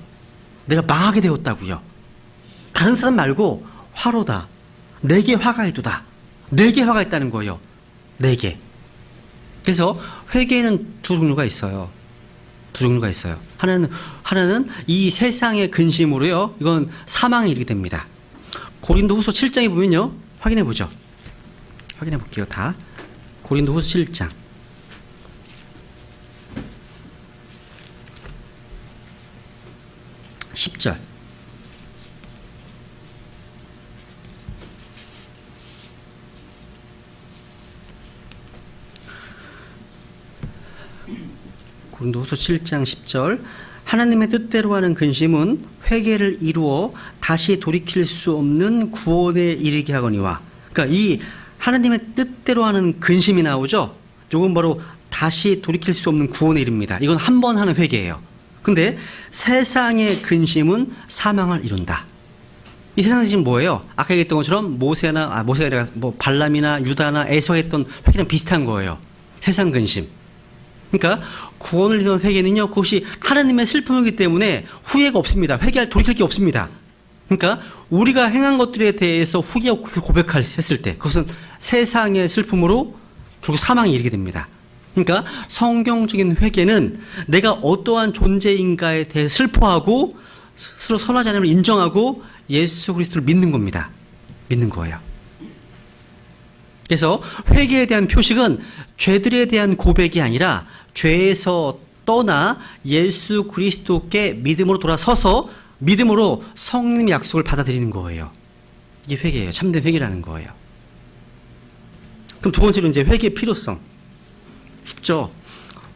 내가 망하게 되었다고요. 다른 사람 말고 화로다. 내게 화가 있도다. 내게 화가 있다는 거예요. 내게. 그래서 회개에는 두 종류가 있어요. 두 종류가 있어요. 하나는 이 세상의 근심으로요, 이건 사망에 이르게 됩니다. 고린도후서 7장에 보면요, 확인해 보죠. 확인해 볼게요. 다 고린도후서 7장 10절. 고린도후서 7장 10절. 하나님의 뜻대로 하는 근심은 회개를 이루어 다시 돌이킬 수 없는 구원에 이르게 하거니와. 그러니까 이 하나님의 뜻대로 하는 근심이 나오죠. 조금 바로 다시 돌이킬 수 없는 구원에 이릅니다. 이건 한 번 하는 회개예요. 근데 세상의 근심은 사망을 이룬다. 이 세상 지금 뭐예요? 아까 얘기했던 것처럼 모세가 아니라 뭐 발람이나 유다나 에서가 했던 회개랑 비슷한 거예요. 세상 근심. 그러니까 구원을 위한 회개는요, 그것이 하나님의 슬픔이기 때문에 후회가 없습니다. 돌이킬 게 없습니다. 그러니까 우리가 행한 것들에 대해서 후회 고백했을 때 그것은 세상의 슬픔으로 결국 사망에 이르게 됩니다. 그러니까 성경적인 회개는 내가 어떠한 존재인가에 대해 슬퍼하고 스스로 선하지 않음을 인정하고 예수 그리스도를 믿는 겁니다. 믿는 거예요. 그래서 회개에 대한 표식은 죄들에 대한 고백이 아니라 죄에서 떠나 예수 그리스도께 믿음으로 돌아서서 믿음으로 성령의 약속을 받아들이는 거예요. 이게 회개예요. 참된 회개라는 거예요. 그럼 두 번째로 이제 회개의 필요성. 쉽죠?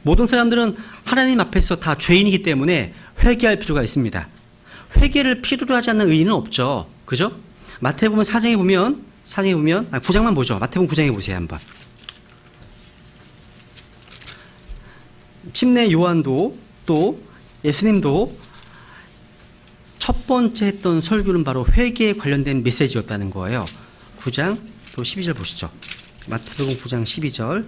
모든 사람들은 하나님 앞에서 다 죄인이기 때문에 회개할 필요가 있습니다. 회개를 필요로 하지 않는 의인은 없죠. 그죠? 마태복음 4장에 보면 9장만 보죠. 마태복음 9장에 보세요, 한번. 침례 요한도 또 예수님도 첫 번째 했던 설교는 바로 회개에 관련된 메시지였다는 거예요. 9장 또 12절 보시죠. 마태복음 9장 12절.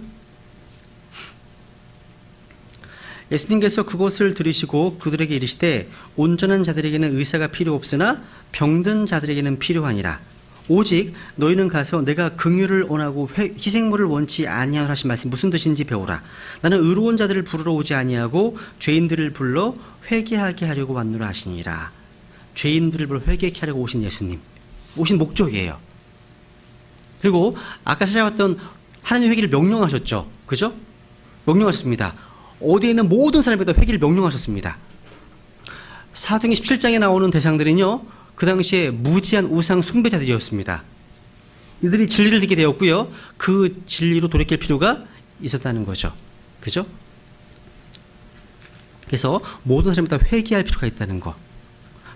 예수님께서 그것을 들으시고 그들에게 이르시되 온전한 자들에게는 의사가 필요 없으나 병든 자들에게는 필요하니라. 오직 너희는 가서 내가 긍휼을 원하고 희생물을 원치 아니하노라 하신 말씀 무슨 뜻인지 배우라. 나는 의로운 자들을 부르러 오지 아니하고 죄인들을 불러 회개하게 하려고 왔노라 하시니라. 죄인들을 불러 회개하게 하려고 오신 예수님, 오신 목적이에요. 그리고 아까 찾아봤던 하나님 회개를 명령하셨죠. 그죠? 명령하셨습니다. 어디에 있는 모든 사람에다 회개를 명령하셨습니다. 사도행전 17장에 나오는 대상들은요, 그 당시에 무지한 우상 숭배자들이었습니다. 이들이 진리를 듣게 되었고요, 그 진리로 돌이킬 필요가 있었다는 거죠. 그죠? 그래서 모든 사람에다 회개할 필요가 있다는 거.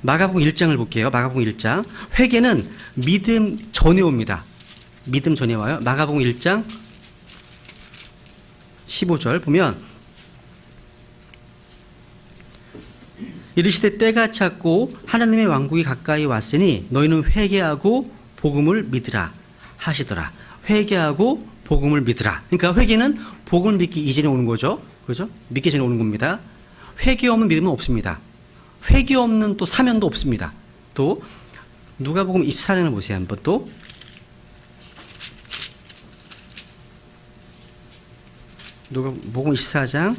마가복음 1장을 볼게요. 마가복음 1장. 회개는 믿음 전에 옵니다. 믿음 전에 와요. 마가복음 1장 15절 보면 이르시되 때가 찼고 하나님의 왕국이 가까이 왔으니 너희는 회개하고 복음을 믿으라 하시더라. 회개하고 복음을 믿으라. 그러니까 회개는 복음을 믿기 이전에 오는 거죠. 그죠? 믿기 전에 오는 겁니다. 회개 없는 믿음은 없습니다. 회개 없는 또 사면도 없습니다. 또 누가복음 24장을 보세요. 한번 또. 누가복음 24장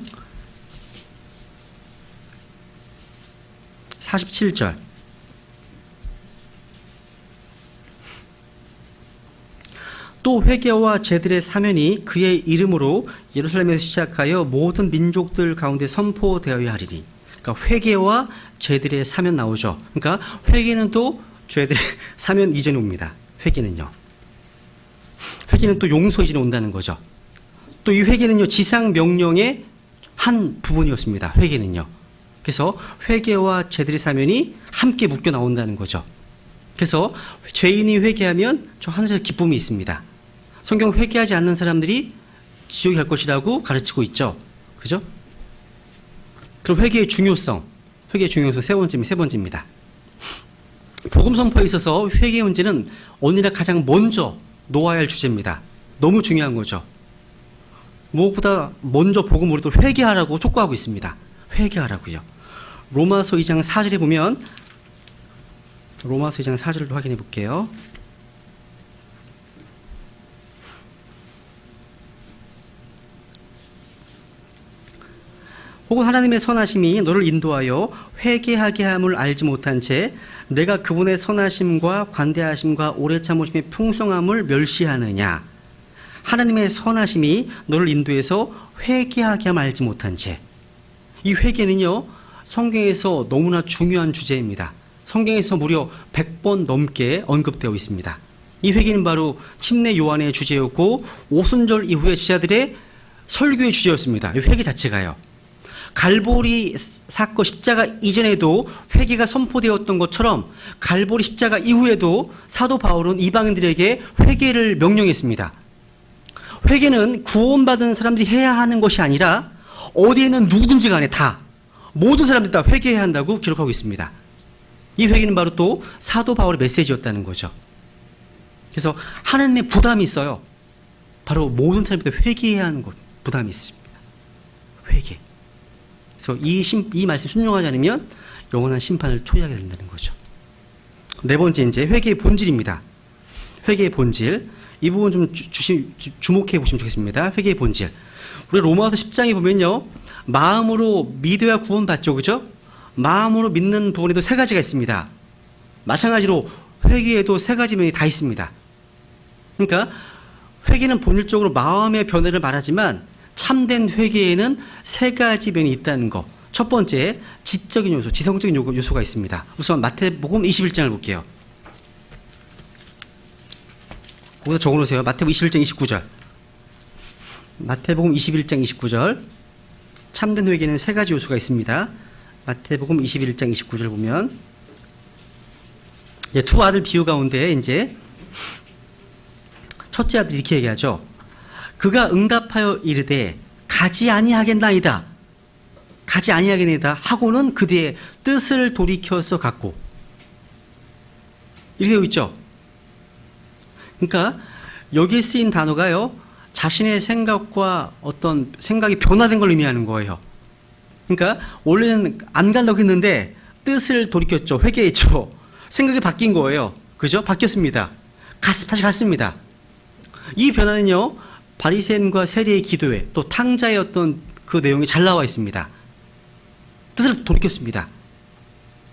47절. 또 회개와 제들의 사면이 그의 이름으로 예루살렘에서 시작하여 모든 민족들 가운데 선포되어야 하리니. 그러니까 회개와 제들의 사면 나오죠. 그러니까 회개는 또 죄들의 사면 이전에 옵니다. 회개는요. 회개는 또 용서 이전에 온다는 거죠. 또 이 회개는요, 지상 명령의 한 부분이었습니다. 회개는요. 그래서 회개와 제들의 사면이 함께 묶여 나온다는 거죠. 그래서 죄인이 회개하면 저 하늘에서 기쁨이 있습니다. 성경 회개하지 않는 사람들이 지옥에 갈 것이라고 가르치고 있죠. 그죠? 그럼 회개의 중요성 세 번째입니다. 복음 선포에 있어서 회개의 문제는 언니나 가장 먼저 놓아야 할 주제입니다. 너무 중요한 거죠. 무엇보다 먼저 복음으로 또 회개하라고 촉구하고 있습니다. 회개하라고요. 로마서 2장 4절에 보면 로마서 2장 4절을 확인해 볼게요. 혹은 하나님의 선하심이 너를 인도하여 회개하게 함을 알지 못한 채 내가 그분의 선하심과 관대하심과 오래 참으심의 풍성함을 멸시하느냐. 하나님의 선하심이 너를 인도해서 회개하게 함을 알지 못한 채. 이 회개는요, 성경에서 너무나 중요한 주제입니다. 성경에서 무려 100번 넘게 언급되어 있습니다. 이 회개는 바로 침례 요한의 주제였고 오순절 이후의 제자들의 설교의 주제였습니다. 이 회개 자체가요. 갈보리 사건 십자가 이전에도 회개가 선포되었던 것처럼 갈보리 십자가 이후에도 사도 바울은 이방인들에게 회개를 명령했습니다. 회개는 구원받은 사람들이 해야 하는 것이 아니라 어디에는 누구든지 간에 다 모든 사람들이 다 회개해야 한다고 기록하고 있습니다. 이 회개는 바로 또 사도 바울의 메시지였다는 거죠. 그래서 하나님의 부담이 있어요. 바로 모든 사람들이 회개해야 하는 것, 부담이 있습니다. 회개. 그래서 이 말씀 순종하지 않으면 영원한 심판을 초래하게 된다는 거죠. 네 번째, 이제 회개의 본질입니다. 회개의 본질. 이 부분 좀 주목해 보시면 좋겠습니다. 회개의 본질. 우리 로마서 10장에 보면요, 마음으로 믿어야 구원받죠, 그죠? 마음으로 믿는 부분에도 세 가지가 있습니다. 마찬가지로 회개에도 세 가지 면이 다 있습니다. 그러니까 회개는 본질적으로 마음의 변화를 말하지만 참된 회개에는 세 가지 면이 있다는 거. 첫 번째, 지적인 요소, 지성적인 요소가 있습니다. 우선 마태복음 21장을 볼게요. 거기서 적어놓으세요. 마태복음 21장 29절. 마태복음 21장 29절. 참된 회개는 세 가지 요소가 있습니다. 마태복음 21장 29절 보면, 두 아들 비유 가운데 이제 첫째 아들이 이렇게 얘기하죠. 그가 응답하여 이르되 가지 아니하겠나이다. 가지 아니하겠나이다 하고는 그 뒤에 뜻을 돌이켜서 갔고. 이렇게 되어 있죠. 그러니까 여기에 쓰인 단어가요, 자신의 생각과 어떤 생각이 변화된 걸 의미하는 거예요. 그러니까 원래는 안 가려고 했는데 뜻을 돌이켰죠. 회개했죠. 생각이 바뀐 거예요. 그죠? 바뀌었습니다. 다시 갔습니다. 이 변화는요, 바리새인과 세리의 기도에 또 탕자의 어떤 그 내용이 잘 나와 있습니다. 뜻을 돌이켰습니다.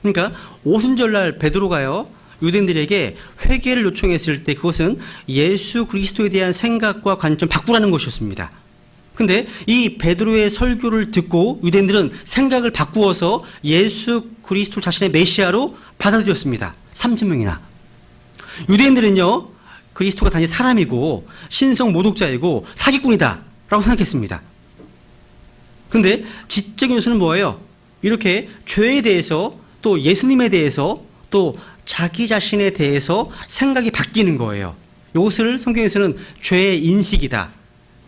그러니까 오순절날 베드로가요, 유대인들에게 회개를 요청했을 때 그것은 예수 그리스도에 대한 생각과 관점 바꾸라는 것이었습니다. 근데 이 베드로의 설교를 듣고 유대인들은 생각을 바꾸어서 예수 그리스도 자신의 메시아로 받아들였습니다. 3,000명이나. 유대인들은요, 그리스도가 단지 사람이고 신성 모독자이고 사기꾼이다 라고 생각했습니다. 근데 지적인 요소는 뭐예요? 이렇게 죄에 대해서 또 예수님에 대해서 또 자기 자신에 대해서 생각이 바뀌는 거예요. 이것을 성경에서는 죄의 인식이다,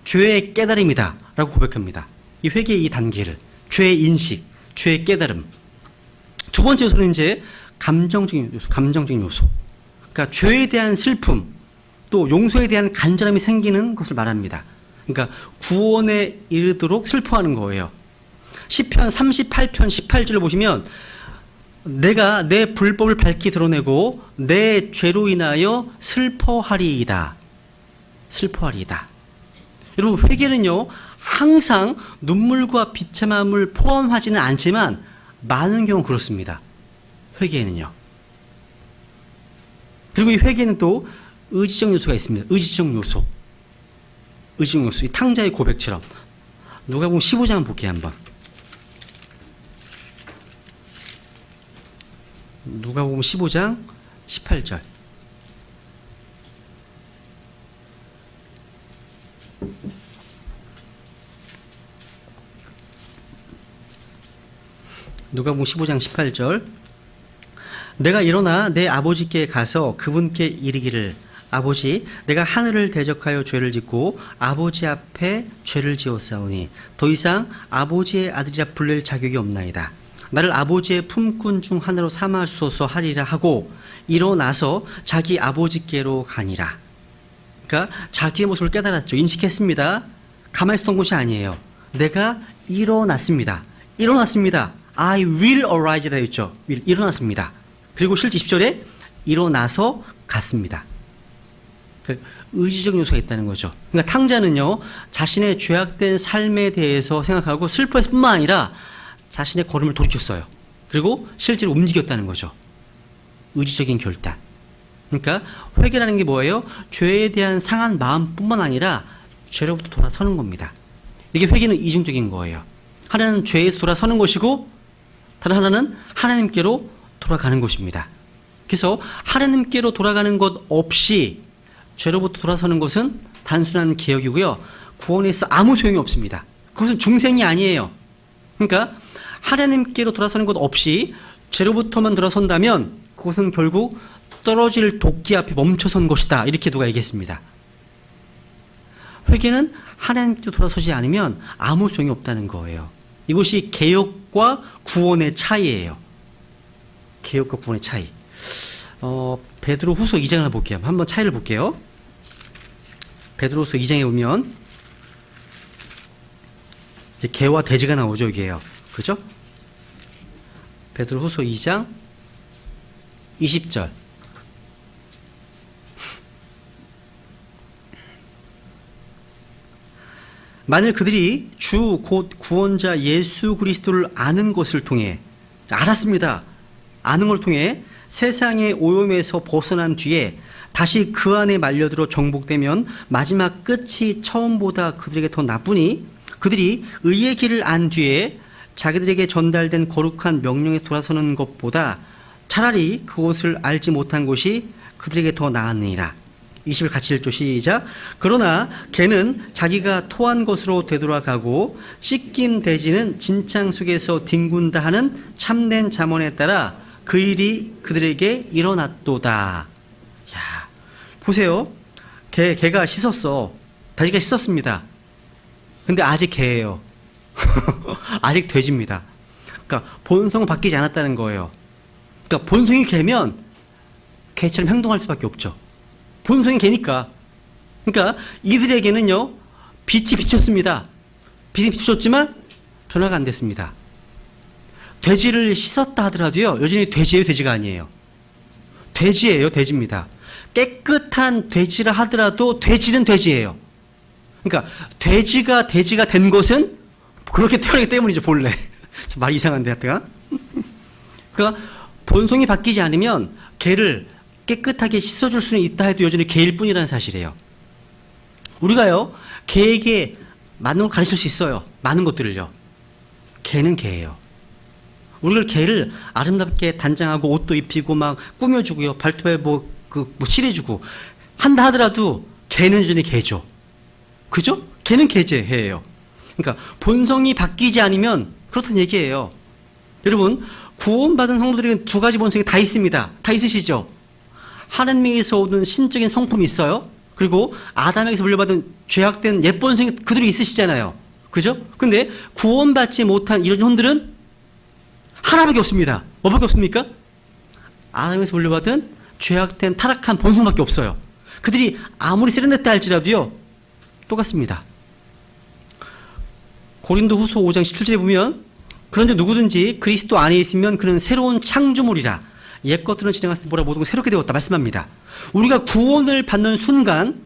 죄의 깨달음이다 라고 고백합니다. 이 회개의 이 단계를, 죄의 인식, 죄의 깨달음. 두 번째 요소는 이제 감정적인 요소. 그러니까 죄에 대한 슬픔, 또 용서에 대한 간절함이 생기는 것을 말합니다. 그러니까 구원에 이르도록 슬퍼하는 거예요. 시편 38편 18절을 보시면, 내가 내 불법을 밝히 드러내고 내 죄로 인하여 슬퍼하리이다. 슬퍼하리이다. 여러분, 회개는요, 항상 눈물과 비참함을 포함하지는 않지만 많은 경우 그렇습니다. 회개에는요. 그리고 이 회개는 또 의지적 요소가 있습니다. 의지적 요소. 이 탕자의 고백처럼. 누가복음 15장 볼게요, 한번. 누가복음 15장 18절. 누가복음 15장 18절. 내가 일어나 내 아버지께 가서 그분께 이르기를, 아버지, 내가 하늘을 대적하여 죄를 짓고 아버지 앞에 죄를 지었사오니 더 이상 아버지의 아들이라 불릴 자격이 없나이다. 나를 아버지의 품꾼 중 하나로 삼아 주소서 하리라 하고 일어나서 자기 아버지께로 가니라. 그러니까 자기의 모습을 깨달았죠. 인식했습니다. 가만히 있었던 것이 아니에요. 내가 일어났습니다. I will arise라 했죠. 일어났습니다. 그리고 실제 10절에 일어나서 갔습니다. 의지적 요소가 있다는 거죠. 그러니까 탕자는요, 자신의 죄악된 삶에 대해서 생각하고 슬퍼했을 뿐만 아니라 자신의 걸음을 돌이켰어요. 그리고 실제로 움직였다는 거죠. 의지적인 결단. 그러니까 회개라는 게 뭐예요? 죄에 대한 상한 마음뿐만 아니라 죄로부터 돌아서는 겁니다. 이게 회개는 이중적인 거예요. 하나는 죄에서 돌아서는 것이고 다른 하나는 하나님께로 돌아가는 것입니다. 그래서 하나님께로 돌아가는 것 없이 죄로부터 돌아서는 것은 단순한 개혁이고요, 구원에서 아무 소용이 없습니다. 그것은 중생이 아니에요. 그러니까 하나님께로 돌아서는 것 없이 죄로부터만 돌아선다면 그것은 결국 떨어질 도끼 앞에 멈춰선 것이다, 이렇게 누가 얘기했습니다. 회개는 하나님께로 돌아서지 않으면 아무 소용이 없다는 거예요. 이것이 개혁과 구원의 차이예요. 개혁과 구원의 차이. 베드로 후서 2장을 볼게요. 한번 차이를 볼게요. 베드로 후서 2장에 보면 이제 개와 돼지가 나오죠, 이게요. 그죠? 베드로 후서 2장 20절. 만일 그들이 주 곧 구원자 예수 그리스도를 아는 것을 통해, 알았습니다. 아는 걸 통해 세상의 오염에서 벗어난 뒤에 다시 그 안에 말려들어 정복되면 마지막 끝이 처음보다 그들에게 더 나쁘니, 그들이 의의 길을 안 뒤에 자기들에게 전달된 거룩한 명령에 돌아서는 것보다 차라리 그것을 알지 못한 것이 그들에게 더 나았느니라. 20을 같이 읽죠. 시작. 그러나 개는 자기가 토한 것으로 되돌아가고 씻긴 돼지는 진창 속에서 뒹군다 하는 참된 잠언에 따라 그 일이 그들에게 일어났도다. 야, 보세요. 개가 씻었어. 돼지가 씻었습니다. 근데 아직 개예요. 아직 돼지입니다. 그러니까 본성은 바뀌지 않았다는 거예요. 그러니까 본성이 개면 개처럼 행동할 수밖에 없죠. 본성이 개니까. 그러니까 이들에게는요, 빛이 비쳤습니다. 빛이 비쳤지만 변화가 안 됐습니다. 돼지를 씻었다 하더라도요, 여전히 돼지예요, 돼지가 아니에요. 돼지예요, 돼지입니다. 깨끗한 돼지라 하더라도 돼지는 돼지예요. 그러니까 돼지가 된 것은 그렇게 태어나기 때문이죠, 본래. 말 이상한데, 하여튼. 그러니까 본성이 바뀌지 않으면 개를 깨끗하게 씻어줄 수는 있다 해도 여전히 개일 뿐이라는 사실이에요. 우리가요, 개에게 많은 걸 가르칠 수 있어요. 많은 것들을요. 개는 개예요. 우리가 개를 아름답게 단장하고 옷도 입히고 막 꾸며주고요. 발톱에 칠해주고 한다 하더라도 개는 여전히 개죠. 그죠? 개는 개예요. 그러니까 본성이 바뀌지 않으면 그렇다는 얘기예요. 여러분, 구원받은 성도들에게는 두 가지 본성이 다 있습니다. 다 있으시죠? 하나님에게서 오는 신적인 성품이 있어요. 그리고 아담에게서 물려받은 죄악된 옛 본성이 그대로 있으시잖아요. 그죠? 근데 구원받지 못한 이런 혼들은 하나밖에 없습니다. 뭐밖에 없습니까? 아담에서 물려받은 죄악된 타락한 본성밖에 없어요. 그들이 아무리 세련됐다 할지라도요, 똑같습니다. 고린도 후서 5장 17절에 보면, 그런데 누구든지 그리스도 안에 있으면 그는 새로운 창조물이라 옛 것들은 지나갔을 때 뭐라 모든 건 새롭게 되었다 말씀합니다. 우리가 구원을 받는 순간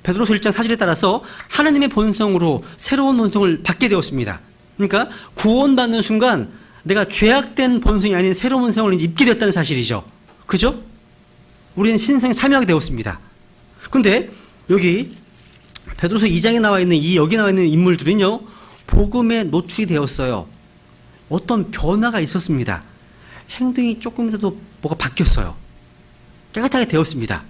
베드로서 1장 4절에 따라서 하나님의 본성으로 새로운 본성을 받게 되었습니다. 그러니까 구원받는 순간 내가 죄악된 본성이 아닌 새로운 본성을 입게 되었다는 사실이죠. 그죠? 우리는 신성에 참여하게 되었습니다. 그런데 여기 베드로서 2장에 나와 있는 여기 나와 있는 인물들은요, 복음에 노출이 되었어요. 어떤 변화가 있었습니다. 행동이 조금이라도 뭐가 바뀌었어요. 깨끗하게 되었습니다.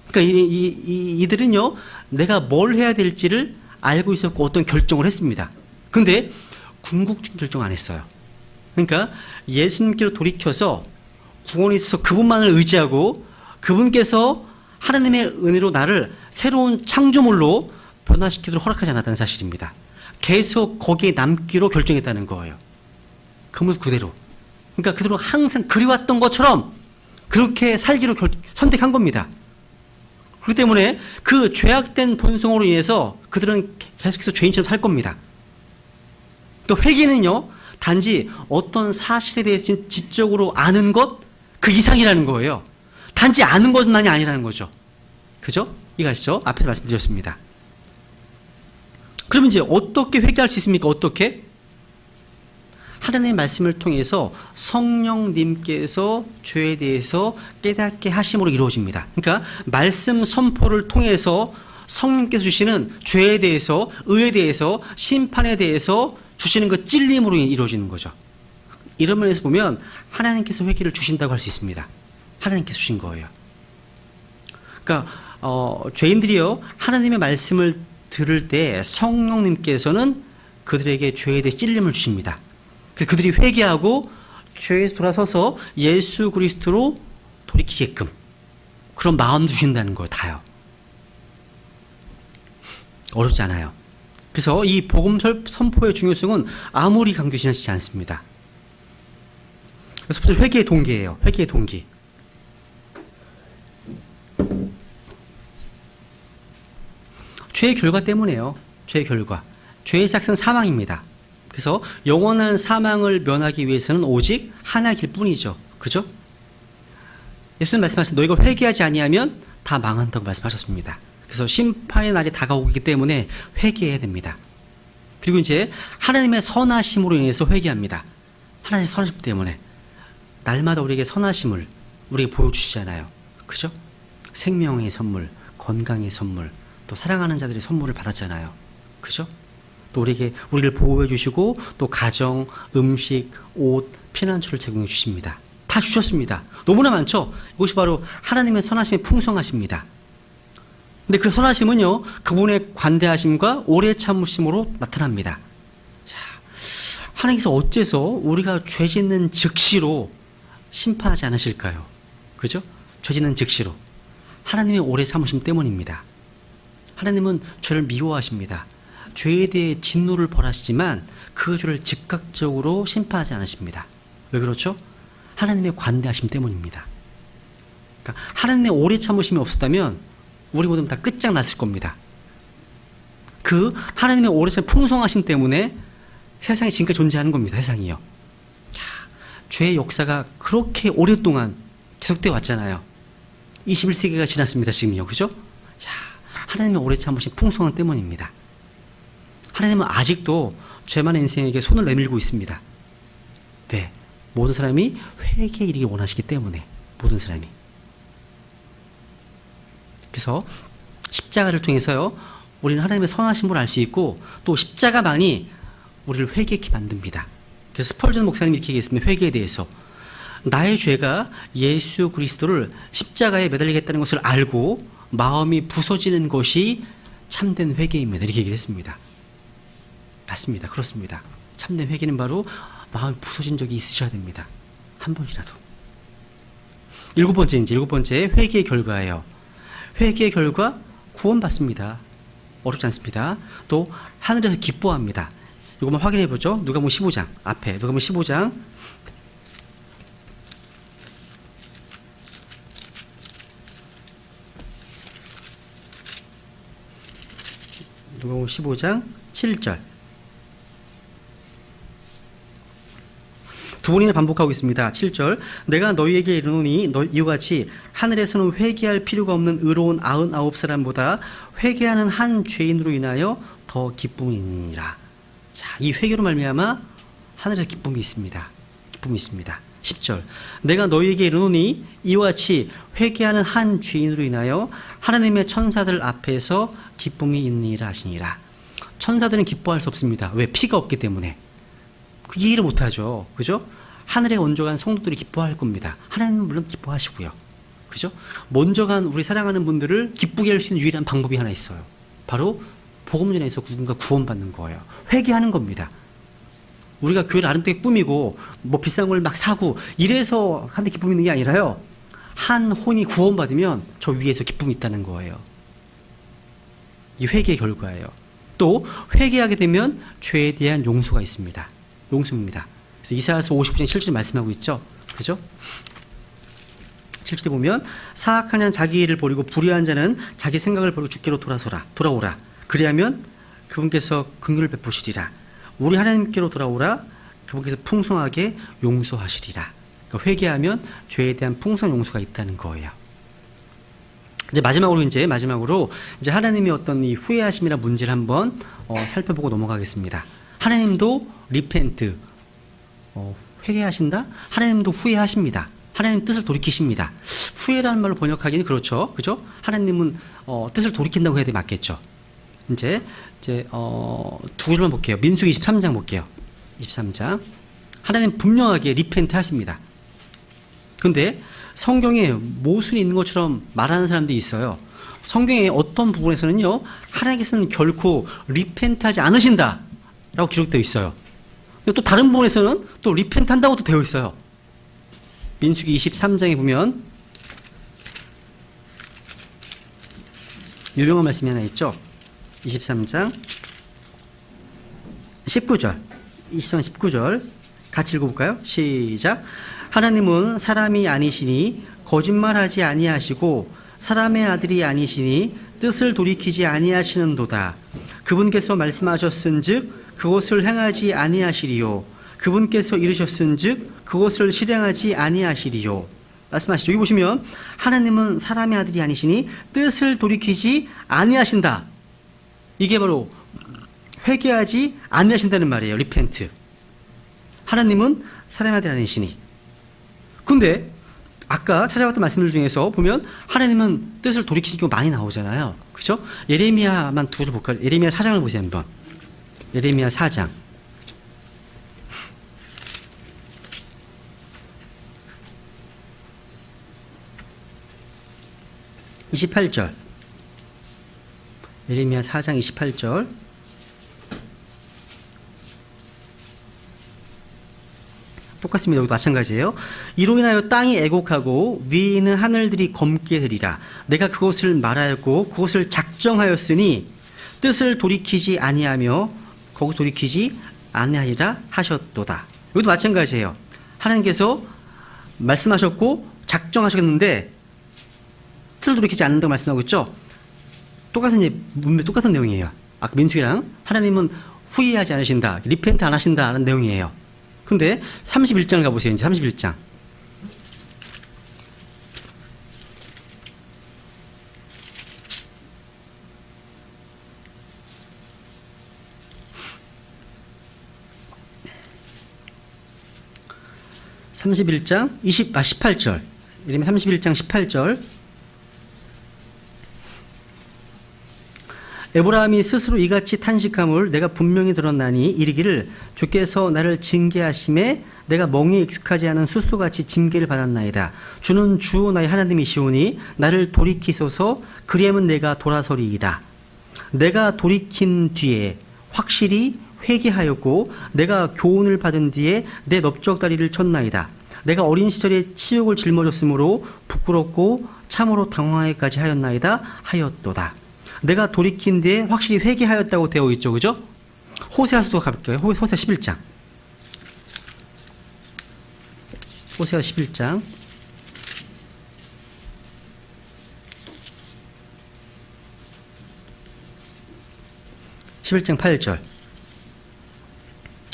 그러니까 이들은요, 내가 뭘 해야 될지를 알고 있었고 어떤 결정을 했습니다. 그런데 궁극적인 결정 안 했어요. 그러니까 예수님께로 돌이켜서 구원에 있어서 그분만을 의지하고 그분께서 하나님의 은혜로 나를 새로운 창조물로 변화시키도록 허락하지 않았다는 사실입니다. 계속 거기에 남기로 결정했다는 거예요. 그 모습 그대로. 그러니까 그대로 항상 그리웠던 것처럼 그렇게 살기로 선택한 겁니다. 그렇기 때문에 그 죄악된 본성으로 인해서 그들은 계속해서 죄인처럼 살 겁니다. 또 회개는요, 단지 어떤 사실에 대해서 지적으로 아는 것, 그 이상이라는 거예요. 단지 아는 것만이 아니라는 거죠. 그죠? 이해가시죠? 앞에서 말씀드렸습니다. 그러면 이제 어떻게 회개할 수 있습니까? 어떻게? 하나님의 말씀을 통해서 성령님께서 죄에 대해서 깨닫게 하심으로 이루어집니다. 그러니까 말씀 선포를 통해서 성령께서 주시는 죄에 대해서, 의에 대해서, 심판에 대해서 주시는 그 찔림으로 이루어지는 거죠. 이런 면에서 보면 하나님께서 회개를 주신다고 할 수 있습니다. 하나님께서 주신 거예요. 그러니까 죄인들이요, 하나님의 말씀을 들을 때 성령님께서는 그들에게 죄에 대해 찔림을 주십니다. 그들이 회개하고 죄에서 돌아서서 예수 그리스도로 돌이키게끔 그런 마음 주신다는 거예요. 다요. 어렵지 않아요. 그래서 이 복음 선포의 중요성은 아무리 강조하지 않습니다. 첫 번째 회개의 동기예요. 회개의 동기. 죄의 결과 때문에요. 죄의 결과. 죄의 작성 사망입니다. 그래서 영원한 사망을 면하기 위해서는 오직 하나의 길 뿐이죠. 그죠? 예수님 말씀하신 너희가 회개하지 아니하면 다 망한다고 말씀하셨습니다. 그래서 심판의 날이 다가오기 때문에 회개해야 됩니다. 그리고 이제 하나님의 선하심으로 인해서 회개합니다. 하나님의 선하심 때문에 날마다 우리에게 선하심을 우리에게 보여주시잖아요. 그죠? 생명의 선물, 건강의 선물, 또 사랑하는 자들의 선물을 받았잖아요. 그죠? 또 우리를 보호해 주시고 또 가정, 음식, 옷, 피난처를 제공해 주십니다. 다 주셨습니다. 너무나 많죠? 이것이 바로 하나님의 선하심의 풍성하십니다. 근데 그 선하심은요, 그분의 관대하심과 오래 참으심으로 나타납니다. 자, 하나님께서 어째서 우리가 죄 짓는 즉시로 심판하지 않으실까요? 그죠? 죄 짓는 즉시로. 하나님의 오래 참으심 때문입니다. 하나님은 죄를 미워하십니다. 죄에 대해 진노를 벌하시지만 그 죄를 즉각적으로 심판하지 않으십니다. 왜 그렇죠? 하나님의 관대하심 때문입니다. 그러니까 하나님의 오래 참으심이 없었다면 우리 모두 다 끝장났을 겁니다. 그 하나님의 오래 참 풍성하심 때문에 세상이 지금까지 존재하는 겁니다. 세상이요. 죄의 역사가 그렇게 오랫동안 계속되어 왔잖아요. 21세기가 지났습니다. 지금요. 그죠? 하나님의 오래 참으신 풍성함 때문입니다. 하나님은 아직도 죄만의 인생에게 손을 내밀고 있습니다. 네. 모든 사람이 회개에 이르기 원하시기 때문에 모든 사람이. 그래서 십자가를 통해서요. 우리는 하나님의 선하심을 알 수 있고 또 십자가만이 우리를 회개케 만듭니다. 그래서 스펄전 목사님이 이렇게 얘기했습니다. 회개에 대해서. 나의 죄가 예수 그리스도를 십자가에 매달리겠다는 것을 알고 마음이 부서지는 것이 참된 회개입니다. 이렇게 얘기를 했습니다. 맞습니다. 그렇습니다. 참된 회개는 바로 마음이 부서진 적이 있으셔야 됩니다. 한 번이라도. 일곱 번째 회개의 결과예요. 회개의 결과 구원받습니다. 어렵지 않습니다. 또 하늘에서 기뻐합니다. 이것만 확인해 보죠. 누가복음 15장 앞에 누가복음 15장 누가복음 15장 7절 두 번이나 반복하고 있습니다. 7절 내가 너희에게 이르노니 이와 같이 하늘에서는 회개할 필요가 없는 의로운 99사람보다 회개하는 한 죄인으로 인하여 더 기쁨이 있느니라. 자, 이 회개로 말미암아 하늘에서 기쁨이 있습니다. 기쁨이 있습니다. 10절 내가 너희에게 이르노니 이와 같이 회개하는 한 죄인으로 인하여 하나님의 천사들 앞에서 기쁨이 있느니라 하시니라. 천사들은 기뻐할 수 없습니다. 왜? 피가 없기 때문에. 이해를 못하죠. 그죠? 하늘에 먼저 간 성도들이 기뻐할 겁니다. 하나님은 물론 기뻐하시고요. 그죠? 먼저 간 우리 사랑하는 분들을 기쁘게 할 수 있는 유일한 방법이 하나 있어요. 바로 복음 전에서 누군가 구원받는 거예요. 회개하는 겁니다. 우리가 교회를 아름답게 꾸미고 뭐 비싼 걸 막 사고 이래서 한데 기쁨이 있는 게 아니라요. 한 혼이 구원받으면 저 위에서 기쁨이 있다는 거예요. 이 회개의 결과예요. 또 회개하게 되면 죄에 대한 용서가 있습니다. 용서입니다. 그래서 이사야서 59장 7절에 말씀하고 있죠. 그죠? 7절에 보면 사악한 자는 자기 일을 버리고 불의한 자는 자기 생각을 버리고 주께로 돌아오라. 그리하면 그분께서 긍휼을 베푸시리라. 우리 하나님께로 돌아오라. 그분께서 풍성하게 용서하시리라. 그러니까 회개하면 죄에 대한 풍성 용서가 있다는 거예요. 이제 마지막으로 하나님의 어떤 이 후회하심이라는 문제를 한번 살펴보고 넘어가겠습니다. 하나님도 리펜트, 회개하신다? 하나님도 후회하십니다. 하나님 뜻을 돌이키십니다. 후회라는 말로 번역하기는 그렇죠. 그죠? 하나님은 뜻을 돌이킨다고 해야 돼 맞겠죠. 이제 두 줄만 볼게요. 민수기 23장 볼게요. 23장. 하나님 분명하게 리펜트 하십니다. 근데 성경에 모순이 있는 것처럼 말하는 사람들이 있어요. 성경의 어떤 부분에서는요, 하나님께서는 결코 리펜트 하지 않으신다 라고 기록되어 있어요. 또 다른 부분에서는 또 리펜트 한다고 또 되어 있어요. 민수기 23장에 보면 유명한 말씀이 하나 있죠. 23장 19절 23장 19절 같이 읽어볼까요? 시작. 하나님은 사람이 아니시니 거짓말하지 아니하시고 사람의 아들이 아니시니 뜻을 돌이키지 아니하시는도다. 그분께서 말씀하셨은즉 그것을 행하지 아니하시리요. 그분께서 이르셨은즉 그것을 실행하지 아니하시리요. 말씀하시죠. 여기 보시면 하나님은 사람의 아들이 아니시니 뜻을 돌이키지 아니하신다. 이게 바로 회개하지 아니하신다는 말이에요. 리펜트. 하나님은 사람의 아들이 아니시니. 근데 아까 찾아봤던 말씀들 중에서 보면 하나님은 뜻을 돌이키시는 경우가 많이 나오잖아요. 그죠? 예레미야만 두 줄 볼까요? 예레미야 4장을 보세요, 한번. 예레미야 4장. 28절. 예레미야 4장 28절. 똑같습니다. 여기 마찬가지예요. 이로 인하여 땅이 애곡하고 위에 있는 하늘들이 검게 되리라. 내가 그것을 말하였고 그것을 작정하였으니 뜻을 돌이키지 아니하며 거기 돌이키지 아니하리라 하셨도다. 여기도 마찬가지예요. 하나님께서 말씀하셨고 작정하셨는데 뜻을 돌이키지 않는다고 말씀하고 있죠. 똑같은 내용이에요. 아까 민수기랑 하나님은 후회하지 않으신다, 리펜트 안 하신다는 내용이에요. 근데 31장 가보세요. 이제 31장. (31장) 18절. 이러면 31장 18절. 에브라함이 스스로 이같이 탄식함을 내가 분명히 들었나니 이르기를 주께서 나를 징계하심에 내가 멍에 익숙하지 않은 수수같이 징계를 받았나이다. 주는 주 나의 하나님이시오니 나를 돌이키소서. 그리하면 내가 돌아서리이다. 내가 돌이킨 뒤에 확실히 회개하였고 내가 교훈을 받은 뒤에 내 넓적다리를 쳤나이다. 내가 어린 시절에 치욕을 짊어졌으므로 부끄럽고 참으로 당황하기까지 하였나이다 하였도다. 내가 돌이킨 뒤에 확실히 회개하였다고 되어 있죠. 그죠? 호세아서도 가볼게요. 호세아 11장. 호세아 11장. (11장) 8절.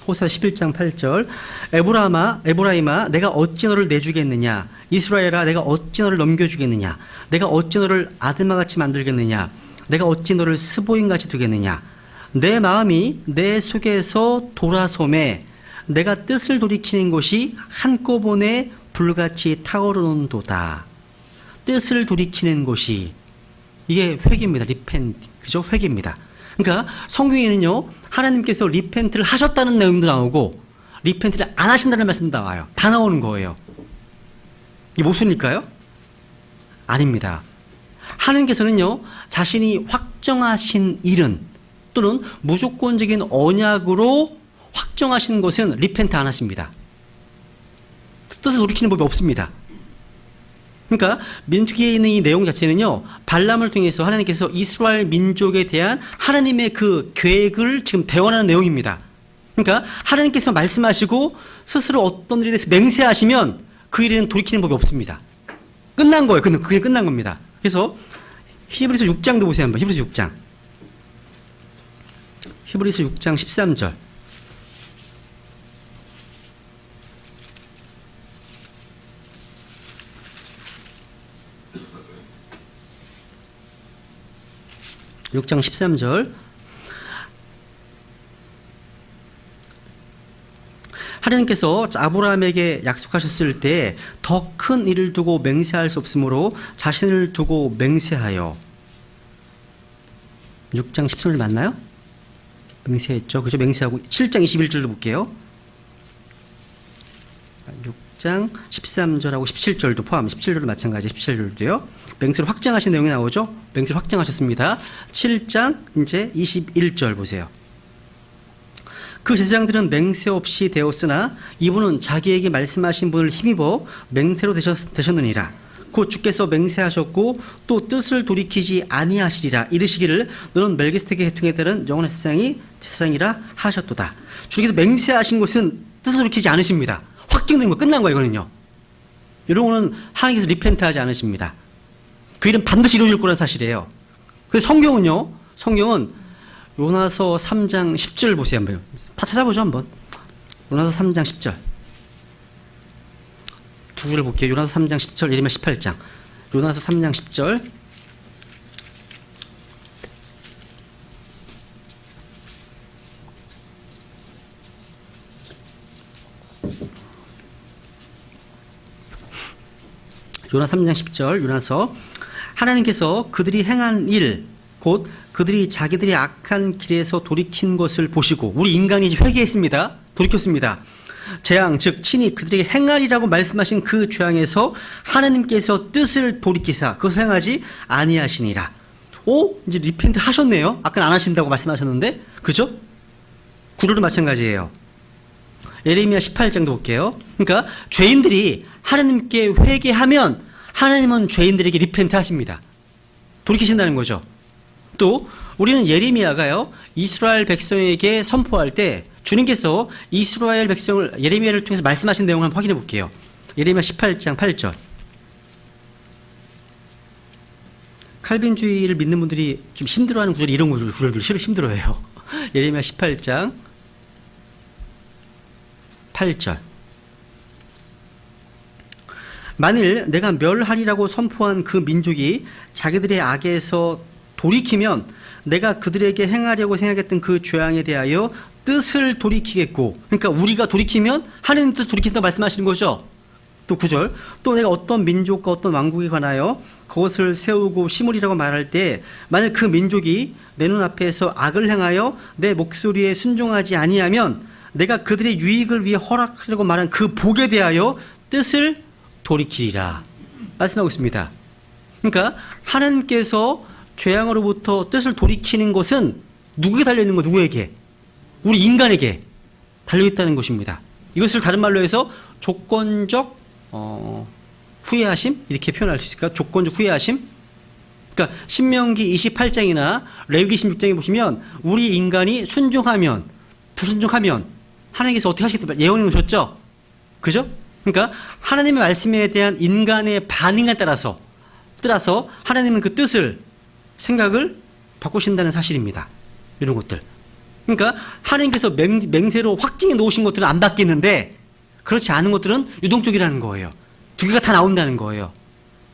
호세아 11장 8절. 에브라임아 내가 어찌 너를 내주겠느냐. 이스라엘아 내가 어찌 너를 넘겨주겠느냐. 내가 어찌 너를 아드마같이 만들겠느냐. 내가 어찌 너를 스보임같이 두겠느냐. 내 마음이 내 속에서 돌아섬에 내가 뜻을 돌이키는 것이 한꺼번에 불같이 타오르는도다. 뜻을 돌이키는 것이 이게 회개입니다. 리펜트. 그죠? 회개입니다. 그러니까 성경에는요 하나님께서 리펜트를 하셨다는 내용도 나오고 리펜트를 안 하신다는 말씀도 나와요. 다 나오는 거예요. 이게 무엇일까요? 아닙니다. 하나님께서는요 자신이 확정하신 일은 또는 무조건적인 언약으로 확정하신 것은 리펜트 안 하십니다. 뜻을 돌이키는 법이 없습니다. 그러니까 민수기에 있는 이 내용 자체는요 발람을 통해서 하나님께서 이스라엘 민족에 대한 하나님의 그 계획을 지금 대언하는 내용입니다. 그러니까 하나님께서 말씀하시고 스스로 어떤 일에 대해서 맹세하시면 그 일에는 돌이키는 법이 없습니다. 끝난 거예요. 그게 끝난 겁니다. 그래서 히브리서 6장도 보세요. 한번 히브리서 6장. 히브리서 6장 13절. (6장 13절) 하나님께서 아브라함에게 약속하셨을 때 더 큰 일을 두고 맹세할 수 없으므로 자신을 두고 맹세하여 6장 13절 맞나요? 맹세했죠. 그죠? 맹세하고 7장 21절도 볼게요. 6장 13절하고 17절도 포함 17절도 마찬가지 17절도요. 맹세를 확정하신 내용이 나오죠. 맹세를 확정하셨습니다. 7장 이제 21절 보세요. 그 제사장들은 맹세 없이 되었으나 이분은 자기에게 말씀하신 분을 힘입어 맹세로 되셨느니라. 곧 주께서 맹세하셨고 또 뜻을 돌이키지 아니하시리라. 이르시기를 너는 멜기스덱의 계통에 따른 영원한 제사장이라 하셨도다. 주께서 맹세하신 것은 뜻을 돌이키지 않으십니다. 확정된 거 끝난 거예요. 이거는요. 이런 거는 하나님께서 리펜트하지 않으십니다. 그 일은 반드시 이루어질 거라는 사실이에요. 그래서 성경은 요나서 3장 10절 보세요. 한번 다 찾아보죠. 한번 요나서 3장 10절 두 줄을 볼게요. 요나서 3장 10절, 예레미야 18장. 요나서 3장 10절. 요나서 3장 10절. 요나서 하나님께서 그들이 행한 일, 곧 그들이 자기들의 악한 길에서 돌이킨 것을 보시고, 우리 인간이 회개했습니다. 돌이켰습니다. 재앙 즉 친히 그들에게 행하리라고 말씀하신 그 재앙에서 하나님께서 뜻을 돌이키사 그것을 행하지 아니하시니라. 오, 이제 리펜트 하셨네요. 아까 안 하신다고 말씀하셨는데, 그죠? 구루도 마찬가지예요. 예레미야 18장도 볼게요. 그러니까 죄인들이 하나님께 회개하면 하나님은 죄인들에게 리펜트 하십니다. 돌이키신다는 거죠. 또 우리는 예레미야가요, 이스라엘 백성에게 선포할 때 주님께서 이스라엘 백성을 예레미야를 통해서 말씀하신 내용을 한번 확인해 볼게요. 예레미야 18장 8절. 칼빈주의를 믿는 분들이 좀 힘들어하는 구절이 이런 구절들 힘들어해요. 예레미야 18장 8절. 만일 내가 멸하리라고 선포한 그 민족이 자기들의 악에서 돌이키면 내가 그들에게 행하려고 생각했던 그 죄악에 대하여 뜻을 돌이키겠고, 그러니까 우리가 돌이키면 하나님 뜻 돌이킨다고 말씀하시는 거죠. 또 9절. 또 내가 어떤 민족과 어떤 왕국에 관하여 그것을 세우고 심으리라고 말할 때 만일 그 민족이 내 눈앞에서 악을 행하여 내 목소리에 순종하지 아니하면 내가 그들의 유익을 위해 허락하려고 말한 그 복에 대하여 뜻을 돌이키리라 말씀하고 있습니다. 그러니까 하나님께서 죄악으로부터 뜻을 돌이키는 것은 누구에게 달려있는 거? 누구에게? 우리 인간에게 달려있다는 것입니다. 이것을 다른 말로 해서 조건적 후회하심? 이렇게 표현할 수 있을까? 조건적 후회하심? 그러니까 신명기 28장이나 레위기 16장에 보시면 우리 인간이 순종하면, 불순종하면 하나님께서 어떻게 하시겠다 예언해 놓으셨죠? 그죠? 그러니까 하나님의 말씀에 대한 인간의 반응에 따라서 하나님은 그 뜻을, 생각을 바꾸신다는 사실입니다. 이런 것들. 그러니까 하나님께서 맹세로 확증해 놓으신 것들은 안 바뀌는데 그렇지 않은 것들은 유동적이라는 거예요. 두 개가 다 나온다는 거예요.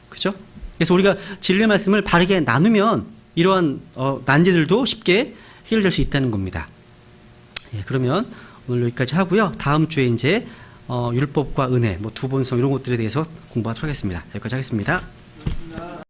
그죠? 그래서 우리가 진리의 말씀을 바르게 나누면 이러한 난제들도 쉽게 해결될 수 있다는 겁니다. 예, 그러면 오늘 여기까지 하고요. 다음 주에 이제 율법과 은혜, 두 본성 이런 것들에 대해서 공부하도록 하겠습니다. 여기까지 하겠습니다.